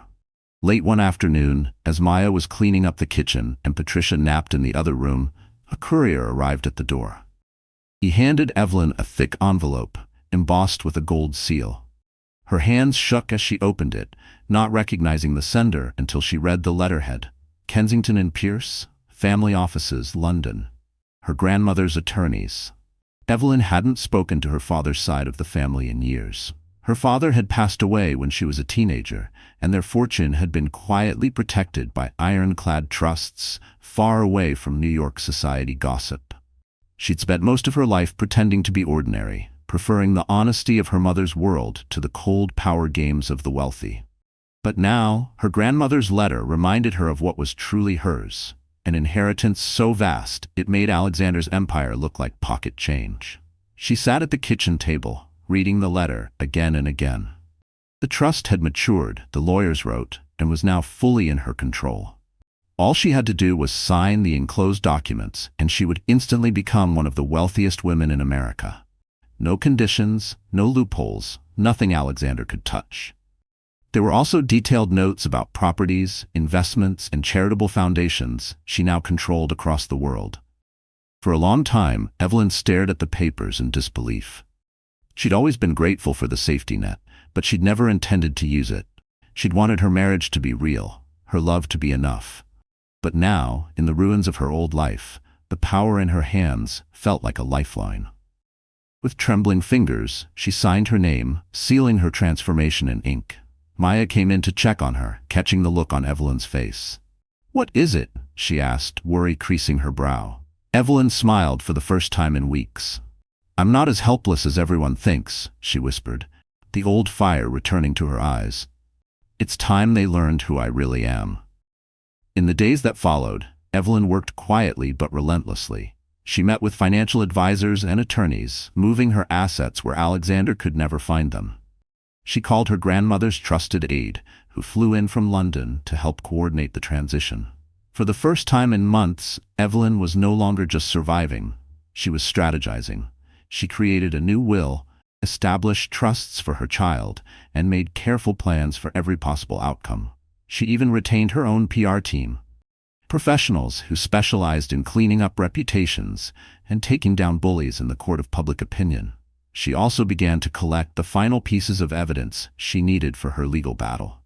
Late one afternoon, as Maya was cleaning up the kitchen and Patricia napped in the other room, a courier arrived at the door. He handed Evelyn a thick envelope, embossed with a gold seal. Her hands shook as she opened it, not recognizing the sender until she read the letterhead. Kensington and Pierce, Family Offices, London. Her grandmother's attorneys. Evelyn hadn't spoken to her father's side of the family in years. Her father had passed away when she was a teenager, and their fortune had been quietly protected by ironclad trusts, far away from New York society gossip. She'd spent most of her life pretending to be ordinary, preferring the honesty of her mother's world to the cold power games of the wealthy. But now, her grandmother's letter reminded her of what was truly hers, an inheritance so vast it made Alexander's empire look like pocket change. She sat at the kitchen table, reading the letter again and again. The trust had matured, the lawyers wrote, and was now fully in her control. All she had to do was sign the enclosed documents, and she would instantly become one of the wealthiest women in America. No conditions, no loopholes, nothing Alexander could touch. There were also detailed notes about properties, investments, and charitable foundations she now controlled across the world. For a long time, Evelyn stared at the papers in disbelief. She'd always been grateful for the safety net, but she'd never intended to use it. She'd wanted her marriage to be real, her love to be enough. But now, in the ruins of her old life, the power in her hands felt like a lifeline. With trembling fingers, she signed her name, sealing her transformation in ink. Maya came in to check on her, catching the look on Evelyn's face. "What is it?" she asked, worry creasing her brow. Evelyn smiled for the first time in weeks. "I'm not as helpless as everyone thinks," she whispered, the old fire returning to her eyes. "It's time they learned who I really am." In the days that followed, Evelyn worked quietly but relentlessly. She met with financial advisors and attorneys, moving her assets where Alexander could never find them. She called her grandmother's trusted aide, who flew in from London to help coordinate the transition. For the first time in months, Evelyn was no longer just surviving. She was strategizing. She created a new will, established trusts for her child, and made careful plans for every possible outcome. She even retained her own PR team, professionals who specialized in cleaning up reputations and taking down bullies in the court of public opinion. She also began to collect the final pieces of evidence she needed for her legal battle.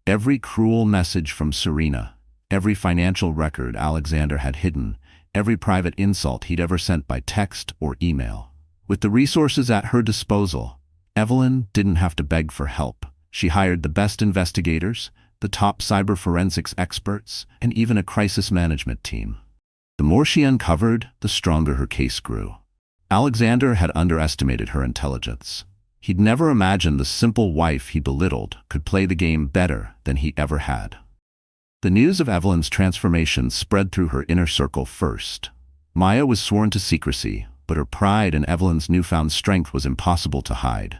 Every cruel message from Serena, every financial record Alexander had hidden, every private insult he'd ever sent by text or email. With the resources at her disposal, Evelyn didn't have to beg for help. She hired the best investigators, the top cyber forensics experts, and even a crisis management team. The more she uncovered, the stronger her case grew. Alexander had underestimated her intelligence. He'd never imagined the simple wife he belittled could play the game better than he ever had. The news of Evelyn's transformation spread through her inner circle first. Maya was sworn to secrecy, but her pride in Evelyn's newfound strength was impossible to hide.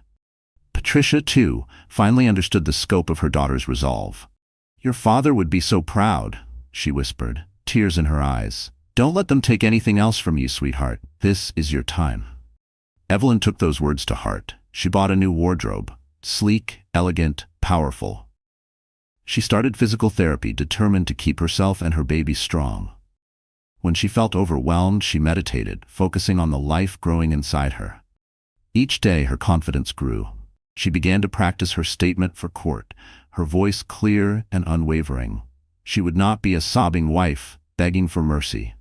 Patricia, too, finally understood the scope of her daughter's resolve. "Your father would be so proud," she whispered, tears in her eyes. "Don't let them take anything else from you, sweetheart. This is your time." Evelyn took those words to heart. She bought a new wardrobe, sleek, elegant, powerful. She started physical therapy, determined to keep herself and her baby strong. When she felt overwhelmed, she meditated, focusing on the life growing inside her. Each day, her confidence grew. She began to practice her statement for court, her voice clear and unwavering. She would not be a sobbing wife, begging for mercy.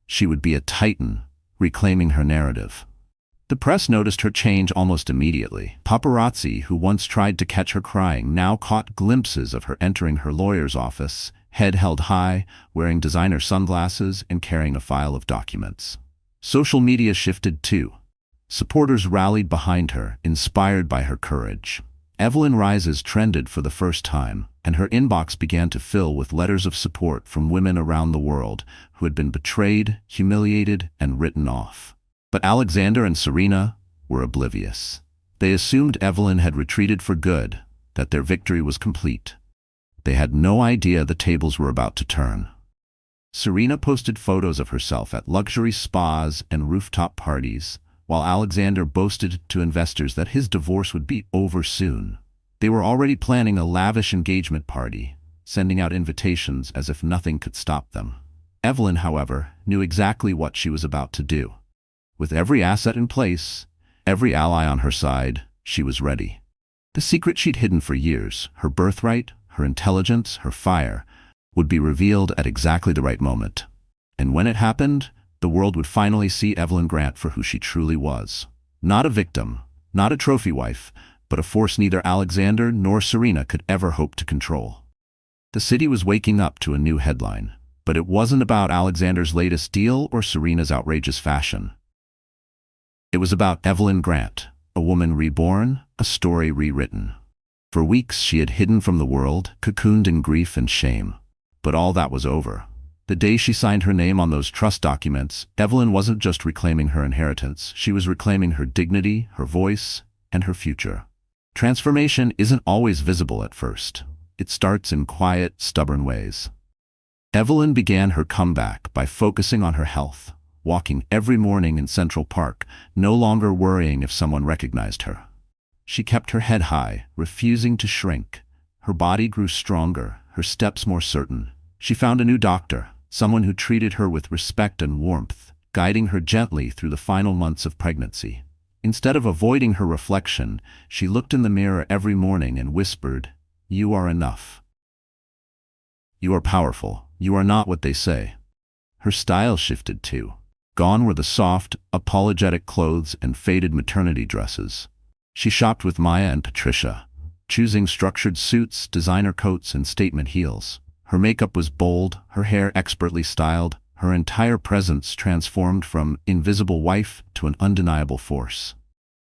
She would be a titan, reclaiming her narrative. The press noticed her change almost immediately. Paparazzi, who once tried to catch her crying, now caught glimpses of her entering her lawyer's office, head held high, wearing designer sunglasses and carrying a file of documents. Social media shifted too. Supporters rallied behind her, inspired by her courage. Evelyn Rises trended for the first time, and her inbox began to fill with letters of support from women around the world who had been betrayed, humiliated, and written off. But Alexander and Serena were oblivious. They assumed Evelyn had retreated for good, that their victory was complete. They had no idea the tables were about to turn. Serena posted photos of herself at luxury spas and rooftop parties, while Alexander boasted to investors that his divorce would be over soon. They were already planning a lavish engagement party, sending out invitations as if nothing could stop them. Evelyn, however, knew exactly what she was about to do. With every asset in place, every ally on her side, she was ready. The secret she'd hidden for years, her birthright, her intelligence, her fire, would be revealed at exactly the right moment. And when it happened, the world would finally see Evelyn Grant for who she truly was. Not a victim, not a trophy wife, but a force neither Alexander nor Serena could ever hope to control. The city was waking up to a new headline, but it wasn't about Alexander's latest deal or Serena's outrageous fashion. It was about Evelyn Grant, a woman reborn, a story rewritten. For weeks she had hidden from the world, cocooned in grief and shame. But all that was over. The day she signed her name on those trust documents, Evelyn wasn't just reclaiming her inheritance, she was reclaiming her dignity, her voice, and her future. Transformation isn't always visible at first. It starts in quiet, stubborn ways. Evelyn began her comeback by focusing on her health, walking every morning in Central Park, no longer worrying if someone recognized her. She kept her head high, refusing to shrink. Her body grew stronger, her steps more certain. She found a new doctor, someone who treated her with respect and warmth, guiding her gently through the final months of pregnancy. Instead of avoiding her reflection, she looked in the mirror every morning and whispered, "You are enough. You are powerful. You are not what they say." Her style shifted too. Gone were the soft, apologetic clothes and faded maternity dresses. She shopped with Maya and Patricia, choosing structured suits, designer coats, and statement heels. Her makeup was bold, her hair expertly styled, her entire presence transformed from invisible wife to an undeniable force.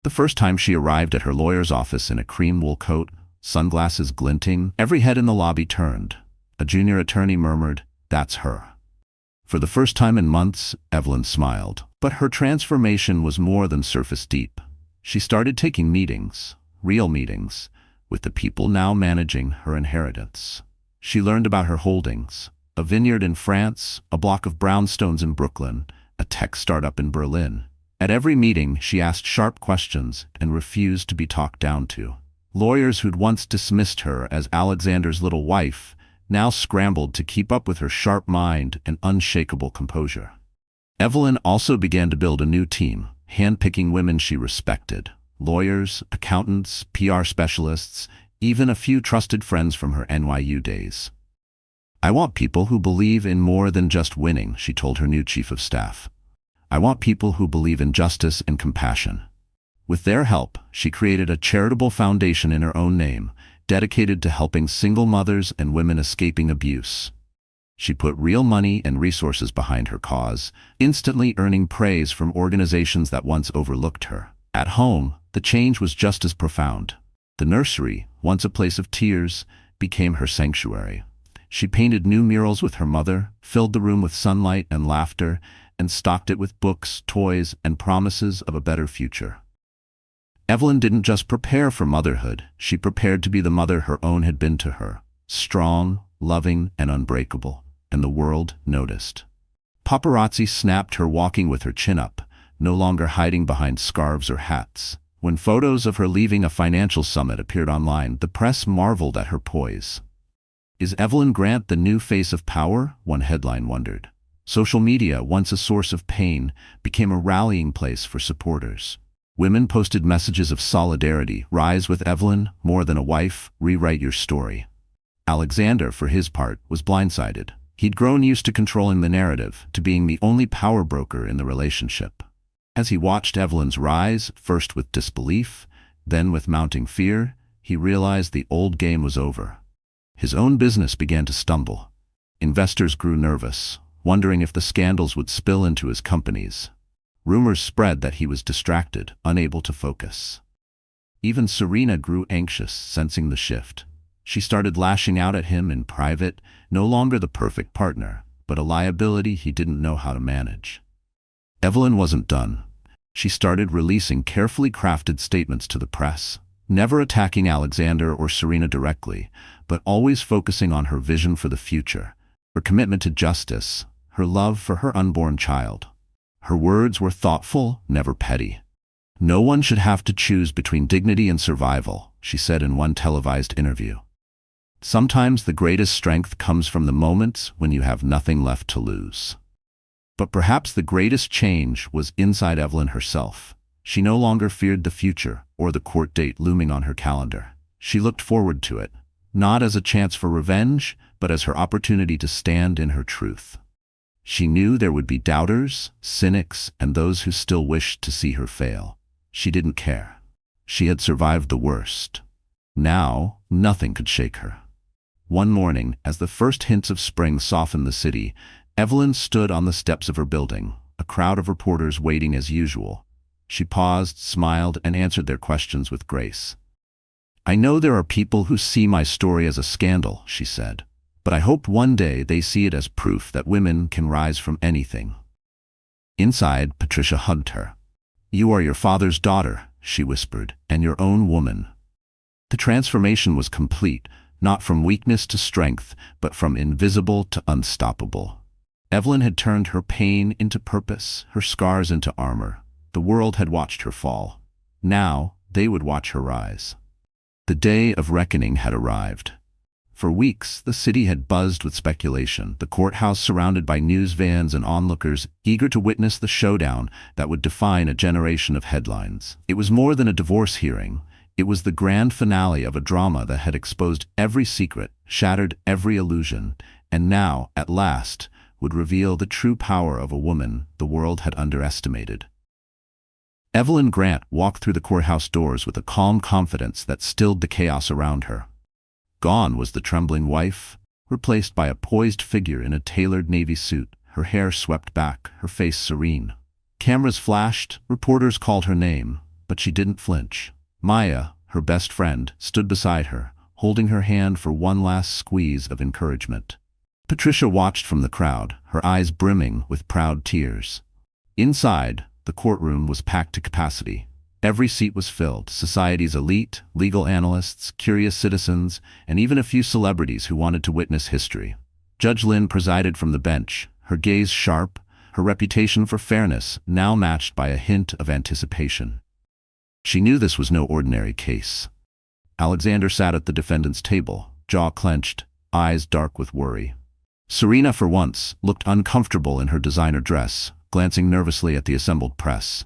The first time she arrived at her lawyer's office in a cream wool coat, sunglasses glinting, every head in the lobby turned. A junior attorney murmured, "That's her." For the first time in months, Evelyn smiled. But her transformation was more than surface deep. She started taking meetings, real meetings, with the people now managing her inheritance. She learned about her holdings, a vineyard in France, a block of brownstones in Brooklyn, a tech startup in Berlin. At every meeting, she asked sharp questions and refused to be talked down to. Lawyers who'd once dismissed her as Alexander's little wife now scrambled to keep up with her sharp mind and unshakable composure. Evelyn also began to build a new team, handpicking women she respected. Lawyers, accountants, PR specialists, even a few trusted friends from her NYU days. "I want people who believe in more than just winning," she told her new chief of staff. "I want people who believe in justice and compassion." With their help, she created a charitable foundation in her own name, dedicated to helping single mothers and women escaping abuse. She put real money and resources behind her cause, instantly earning praise from organizations that once overlooked her. At home, the change was just as profound. The nursery, once a place of tears, became her sanctuary. She painted new murals with her mother, filled the room with sunlight and laughter, and stocked it with books, toys, and promises of a better future. Evelyn didn't just prepare for motherhood, she prepared to be the mother her own had been to her. Strong, loving, and unbreakable. And the world noticed. Paparazzi snapped her walking with her chin up, no longer hiding behind scarves or hats. When photos of her leaving a financial summit appeared online, the press marveled at her poise. "Is Evelyn Grant the new face of power?" one headline wondered. Social media, once a source of pain, became a rallying place for supporters. Women posted messages of solidarity: "Rise with Evelyn, more than a wife, rewrite your story." Alexander, for his part, was blindsided. He'd grown used to controlling the narrative, to being the only power broker in the relationship. As he watched Evelyn's rise, first with disbelief, then with mounting fear, he realized the old game was over. His own business began to stumble. Investors grew nervous, wondering if the scandals would spill into his companies. Rumors spread that he was distracted, unable to focus. Even Serena grew anxious, sensing the shift. She started lashing out at him in private, no longer the perfect partner, but a liability he didn't know how to manage. Evelyn wasn't done. She started releasing carefully crafted statements to the press, never attacking Alexander or Serena directly, but always focusing on her vision for the future, her commitment to justice, her love for her unborn child. Her words were thoughtful, never petty. "No one should have to choose between dignity and survival," she said in one televised interview. "Sometimes the greatest strength comes from the moments when you have nothing left to lose." But perhaps the greatest change was inside Evelyn herself. She no longer feared the future or the court date looming on her calendar. She looked forward to it, not as a chance for revenge, but as her opportunity to stand in her truth. She knew there would be doubters, cynics, and those who still wished to see her fail. She didn't care. She had survived the worst. Now, nothing could shake her. One morning, as the first hints of spring softened the city, Evelyn stood on the steps of her building, a crowd of reporters waiting as usual. She paused, smiled, and answered their questions with grace. "I know there are people who see my story as a scandal," she said, "but I hope one day they see it as proof that women can rise from anything." Inside, Patricia hugged her. "You are your father's daughter," she whispered, "and your own woman." The transformation was complete, not from weakness to strength, but from invisible to unstoppable. Evelyn had turned her pain into purpose, her scars into armor. The world had watched her fall. Now, they would watch her rise. The day of reckoning had arrived. For weeks, the city had buzzed with speculation, the courthouse surrounded by news vans and onlookers, eager to witness the showdown that would define a generation of headlines. It was more than a divorce hearing. It was the grand finale of a drama that had exposed every secret, shattered every illusion, and now, at last, would reveal the true power of a woman the world had underestimated. Evelyn Grant walked through the courthouse doors with a calm confidence that stilled the chaos around her. Gone was the trembling wife, replaced by a poised figure in a tailored navy suit, her hair swept back, her face serene. Cameras flashed, reporters called her name, but she didn't flinch. Maya, her best friend, stood beside her, holding her hand for one last squeeze of encouragement. Patricia watched from the crowd, her eyes brimming with proud tears. Inside, the courtroom was packed to capacity. Every seat was filled, society's elite, legal analysts, curious citizens, and even a few celebrities who wanted to witness history. Judge Lynn presided from the bench, her gaze sharp, her reputation for fairness now matched by a hint of anticipation. She knew this was no ordinary case. Alexander sat at the defendant's table, jaw clenched, eyes dark with worry. Serena, for once, looked uncomfortable in her designer dress, glancing nervously at the assembled press.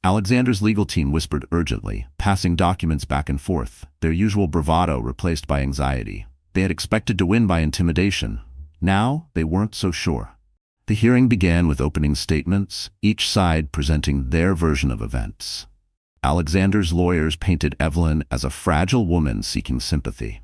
Alexander's legal team whispered urgently, passing documents back and forth, their usual bravado replaced by anxiety. They had expected to win by intimidation. Now, they weren't so sure. The hearing began with opening statements, each side presenting their version of events. Alexander's lawyers painted Evelyn as a fragile woman seeking sympathy.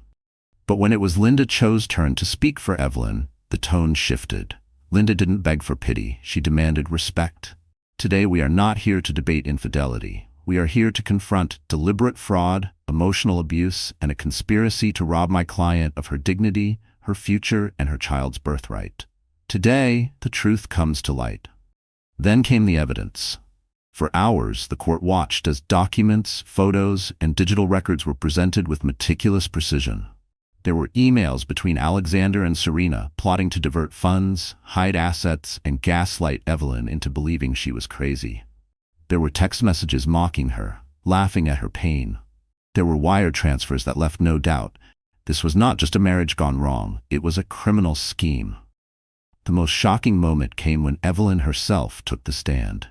But when it was Linda Cho's turn to speak for Evelyn, the tone shifted. Linda didn't beg for pity, she demanded respect. Today we are not here to debate infidelity. We are here to confront deliberate fraud, emotional abuse, and a conspiracy to rob my client of her dignity, her future, and her child's birthright. Today, the truth comes to light. Then came the evidence. For hours, the court watched as documents, photos, and digital records were presented with meticulous precision. There were emails between Alexander and Serena plotting to divert funds, hide assets, and gaslight Evelyn into believing she was crazy. There were text messages mocking her, laughing at her pain. There were wire transfers that left no doubt. This was not just a marriage gone wrong, it was a criminal scheme. The most shocking moment came when Evelyn herself took the stand.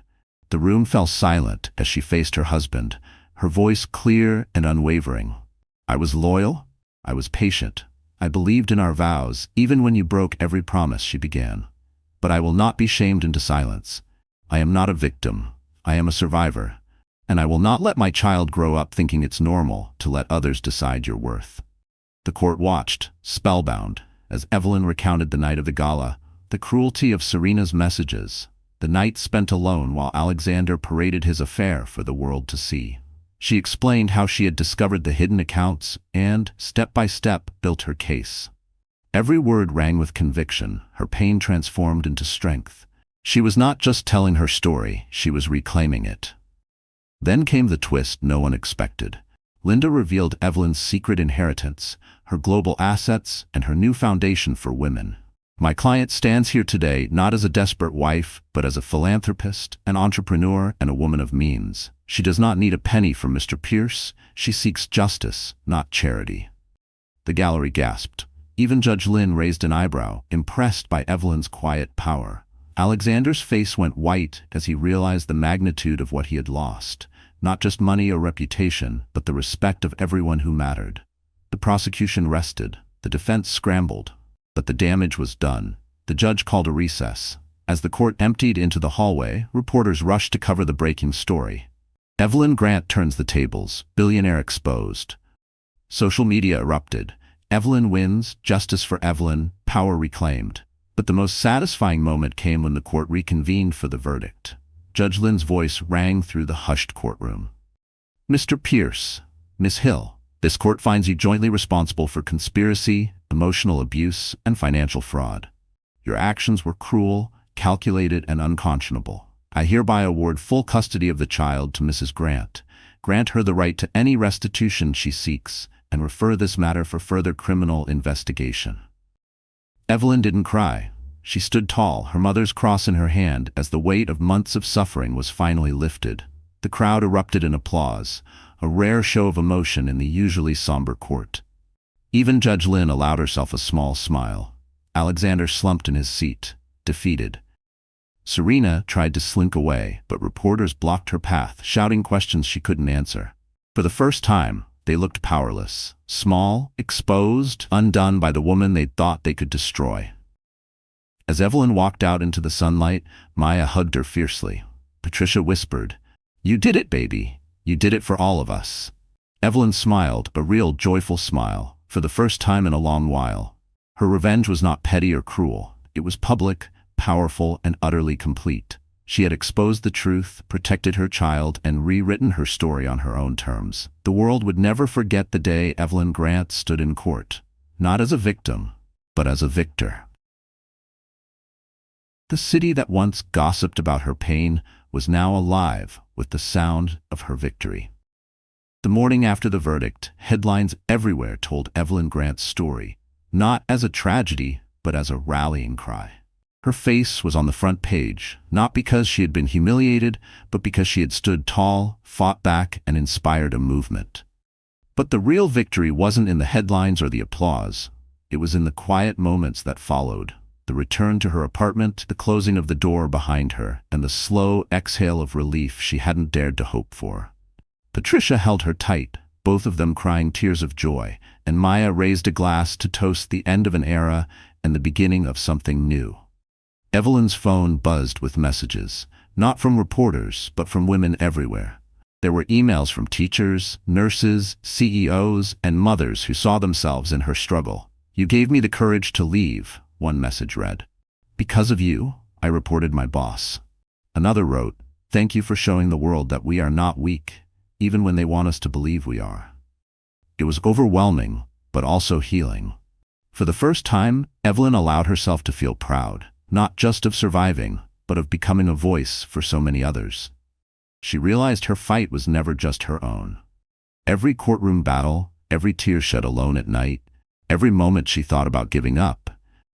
The room fell silent as she faced her husband, her voice clear and unwavering. I was loyal. I was patient. I believed in our vows, even when you broke every promise, she began. But I will not be shamed into silence. I am not a victim. I am a survivor. And I will not let my child grow up thinking it's normal to let others decide your worth. The court watched, spellbound, as Evelyn recounted the night of the gala, the cruelty of Serena's messages, the night spent alone while Alexander paraded his affair for the world to see. She explained how she had discovered the hidden accounts and, step by step, built her case. Every word rang with conviction, her pain transformed into strength. She was not just telling her story, she was reclaiming it. Then came the twist no one expected. Linda revealed Evelyn's secret inheritance, her global assets, and her new foundation for women. My client stands here today not as a desperate wife, but as a philanthropist, an entrepreneur, and a woman of means. She does not need a penny from Mr. Pierce. She seeks justice, not charity. The gallery gasped. Even Judge Lynn raised an eyebrow, impressed by Evelyn's quiet power. Alexander's face went white as he realized the magnitude of what he had lost. Not just money or reputation, but the respect of everyone who mattered. The prosecution rested. The defense scrambled. But the damage was done. The judge called a recess. As the court emptied into the hallway, reporters rushed to cover the breaking story. Evelyn Grant turns the tables, Billionaire exposed. Social media erupted. Evelyn wins, justice for Evelyn, power reclaimed. But the most satisfying moment came when the court reconvened for the verdict. Judge Lynn's voice rang through the hushed courtroom. Mr. Pierce, Miss Hill, this court finds you jointly responsible for conspiracy, emotional abuse, and financial fraud. Your actions were cruel, calculated, and unconscionable. I hereby award full custody of the child to Mrs. Grant, grant her the right to any restitution she seeks, and refer this matter for further criminal investigation. Evelyn didn't cry. She stood tall, her mother's cross in her hand, as the weight of months of suffering was finally lifted. The crowd erupted in applause, a rare show of emotion in the usually somber court. Even Judge Lynn allowed herself a small smile. Alexander slumped in his seat, defeated. Serena tried to slink away, but reporters blocked her path, shouting questions she couldn't answer. For the first time, they looked powerless, small, exposed, undone by the woman they'd thought they could destroy. As Evelyn walked out into the sunlight, Maya hugged her fiercely. Patricia whispered, "You did it, baby. You did it for all of us." Evelyn smiled, a real joyful smile, for the first time in a long while. Her revenge was not petty or cruel. It was public, powerful, and utterly complete. She had exposed the truth, protected her child, and rewritten her story on her own terms. The world would never forget the day Evelyn Grant stood in court, not as a victim, but as a victor. The city that once gossiped about her pain was now alive with the sound of her victory. The morning after the verdict, headlines everywhere told Evelyn Grant's story, not as a tragedy, but as a rallying cry. Her face was on the front page, not because she had been humiliated, but because she had stood tall, fought back, and inspired a movement. But the real victory wasn't in the headlines or the applause. It was in the quiet moments that followed. The return to her apartment, the closing of the door behind her, and the slow exhale of relief she hadn't dared to hope for. Patricia held her tight, both of them crying tears of joy, and Maya raised a glass to toast the end of an era and the beginning of something new. Evelyn's phone buzzed with messages, not from reporters, but from women everywhere. There were emails from teachers, nurses, CEOs, and mothers who saw themselves in her struggle. "You gave me the courage to leave," one message read. "Because of you, I reported my boss." Another wrote, "Thank you for showing the world that we are not weak, even when they want us to believe we are." It was overwhelming, but also healing. For the first time, Evelyn allowed herself to feel proud, not just of surviving, but of becoming a voice for so many others. She realized her fight was never just her own. Every courtroom battle, every tear shed alone at night, every moment she thought about giving up,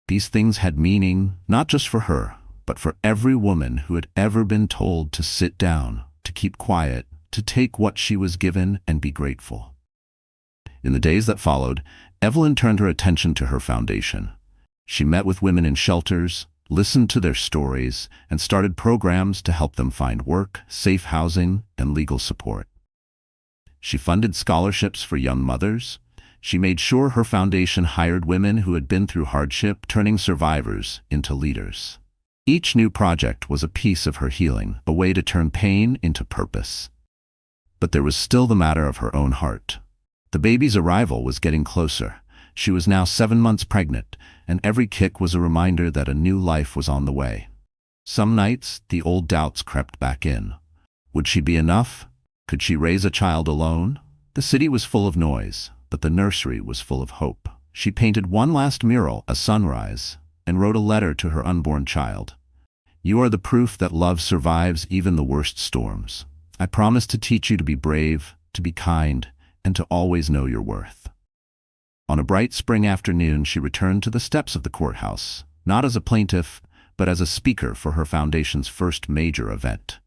these things had meaning not just for her, but for every woman who had ever been told to sit down, to keep quiet, to take what she was given and be grateful. In the days that followed, Evelyn turned her attention to her foundation. She met with women in shelters, listened to their stories, and started programs to help them find work, safe housing, and legal support. She funded scholarships for young mothers. She made sure her foundation hired women who had been through hardship, turning survivors into leaders. Each new project was a piece of her healing, a way to turn pain into purpose. But there was still the matter of her own heart. The baby's arrival was getting closer. She was now 7 months pregnant, and every kick was a reminder that a new life was on the way. Some nights, the old doubts crept back in. Would she be enough? Could she raise a child alone? The city was full of noise, but the nursery was full of hope. She painted one last mural, a sunrise, and wrote a letter to her unborn child. "You are the proof that love survives even the worst storms. I promise to teach you to be brave, to be kind, and to always know your worth." On a bright spring afternoon, she returned to the steps of the courthouse, not as a plaintiff, but as a speaker for her foundation's first major event.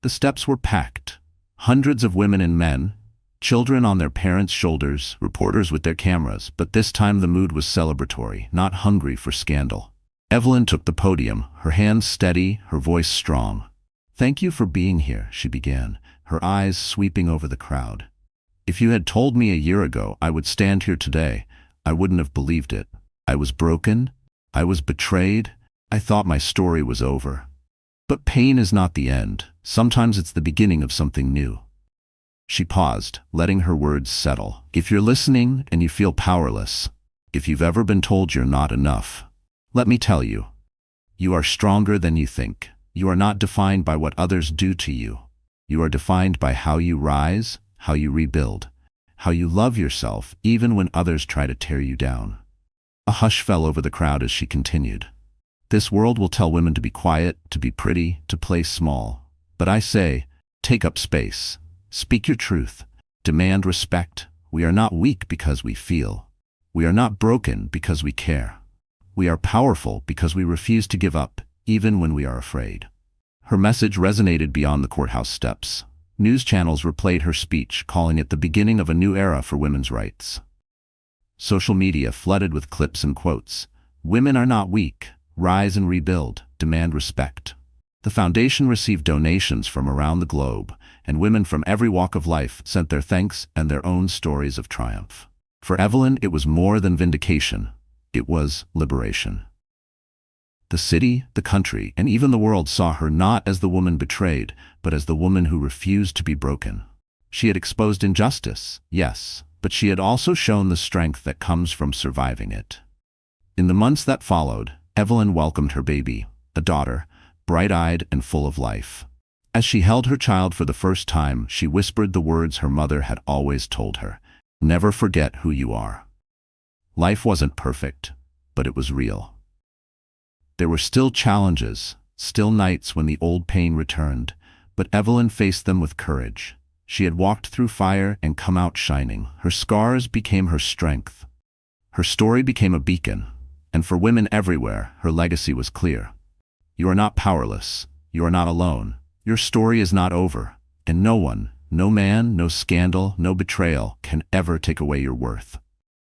The steps were packed. Hundreds of women and men, children on their parents' shoulders, reporters with their cameras, but this time the mood was celebratory, not hungry for scandal. Evelyn took the podium, her hands steady, her voice strong. "Thank you for being here," she began, her eyes sweeping over the crowd. "If you had told me a year ago I would stand here today, I wouldn't have believed it. I was broken. I was betrayed. I thought my story was over. But pain is not the end. Sometimes it's the beginning of something new." She paused, letting her words settle. If you're listening and you feel powerless, if you've ever been told you're not enough, let me tell you, you are stronger than you think. You are not defined by what others do to you. You are defined by how you rise, how you rebuild, how you love yourself even when others try to tear you down. A hush fell over the crowd as she continued. "This world will tell women to be quiet, to be pretty, to play small. But I say, take up space. Speak your truth. Demand respect. We are not weak because we feel. We are not broken because we care. We are powerful because we refuse to give up, even when we are afraid." Her message resonated beyond the courthouse steps. News channels replayed her speech, calling it the beginning of a new era for women's rights. Social media flooded with clips and quotes. "Women are not weak. Rise and rebuild. Demand respect." The foundation received donations from around the globe, and women from every walk of life sent their thanks and their own stories of triumph. For Evelyn, it was more than vindication. It was liberation. The city, the country, and even the world saw her not as the woman betrayed, but as the woman who refused to be broken. She had exposed injustice, yes, but she had also shown the strength that comes from surviving it. In the months that followed, Evelyn welcomed her baby, a daughter, bright-eyed and full of life. As she held her child for the first time, she whispered the words her mother had always told her: "Never forget who you are." Life wasn't perfect, but it was real. There were still challenges, still nights when the old pain returned, but Evelyn faced them with courage. She had walked through fire and come out shining. Her scars became her strength. Her story became a beacon, and for women everywhere, her legacy was clear. You are not powerless. You are not alone. Your story is not over, and no one, no man, no scandal, no betrayal can ever take away your worth.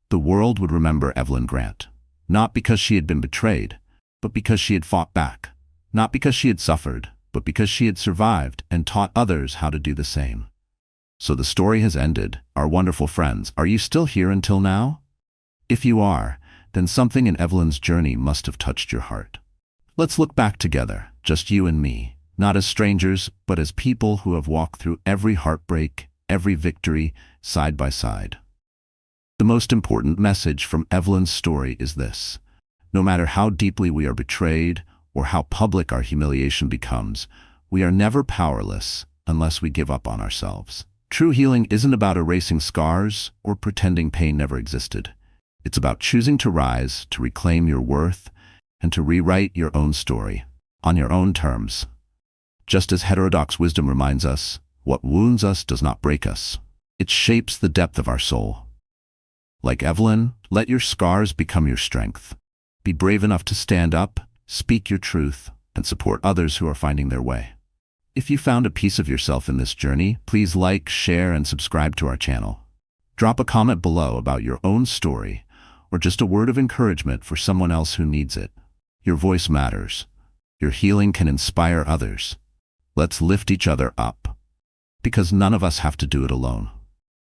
The world would remember Evelyn Grant, not because she had been betrayed, but because she had fought back. Not because she had suffered, but because she had survived and taught others how to do the same. So the story has ended. Our wonderful friends, are you still here until now? If you are, then something in Evelyn's journey must have touched your heart. Let's look back together, just you and me, not as strangers, but as people who have walked through every heartbreak, every victory, side by side. The most important message from Evelyn's story is this: no matter how deeply we are betrayed or how public our humiliation becomes, we are never powerless unless we give up on ourselves. True healing isn't about erasing scars or pretending pain never existed. It's about choosing to rise, to reclaim your worth, and to rewrite your own story, on your own terms. Just as heterodox wisdom reminds us, what wounds us does not break us. It shapes the depth of our soul. Like Evelyn, let your scars become your strength. Be brave enough to stand up, speak your truth, and support others who are finding their way. If you found a piece of yourself in this journey, please like, share, and subscribe to our channel. Drop a comment below about your own story, or just a word of encouragement for someone else who needs it. Your voice matters. Your healing can inspire others. Let's lift each other up, because none of us have to do it alone.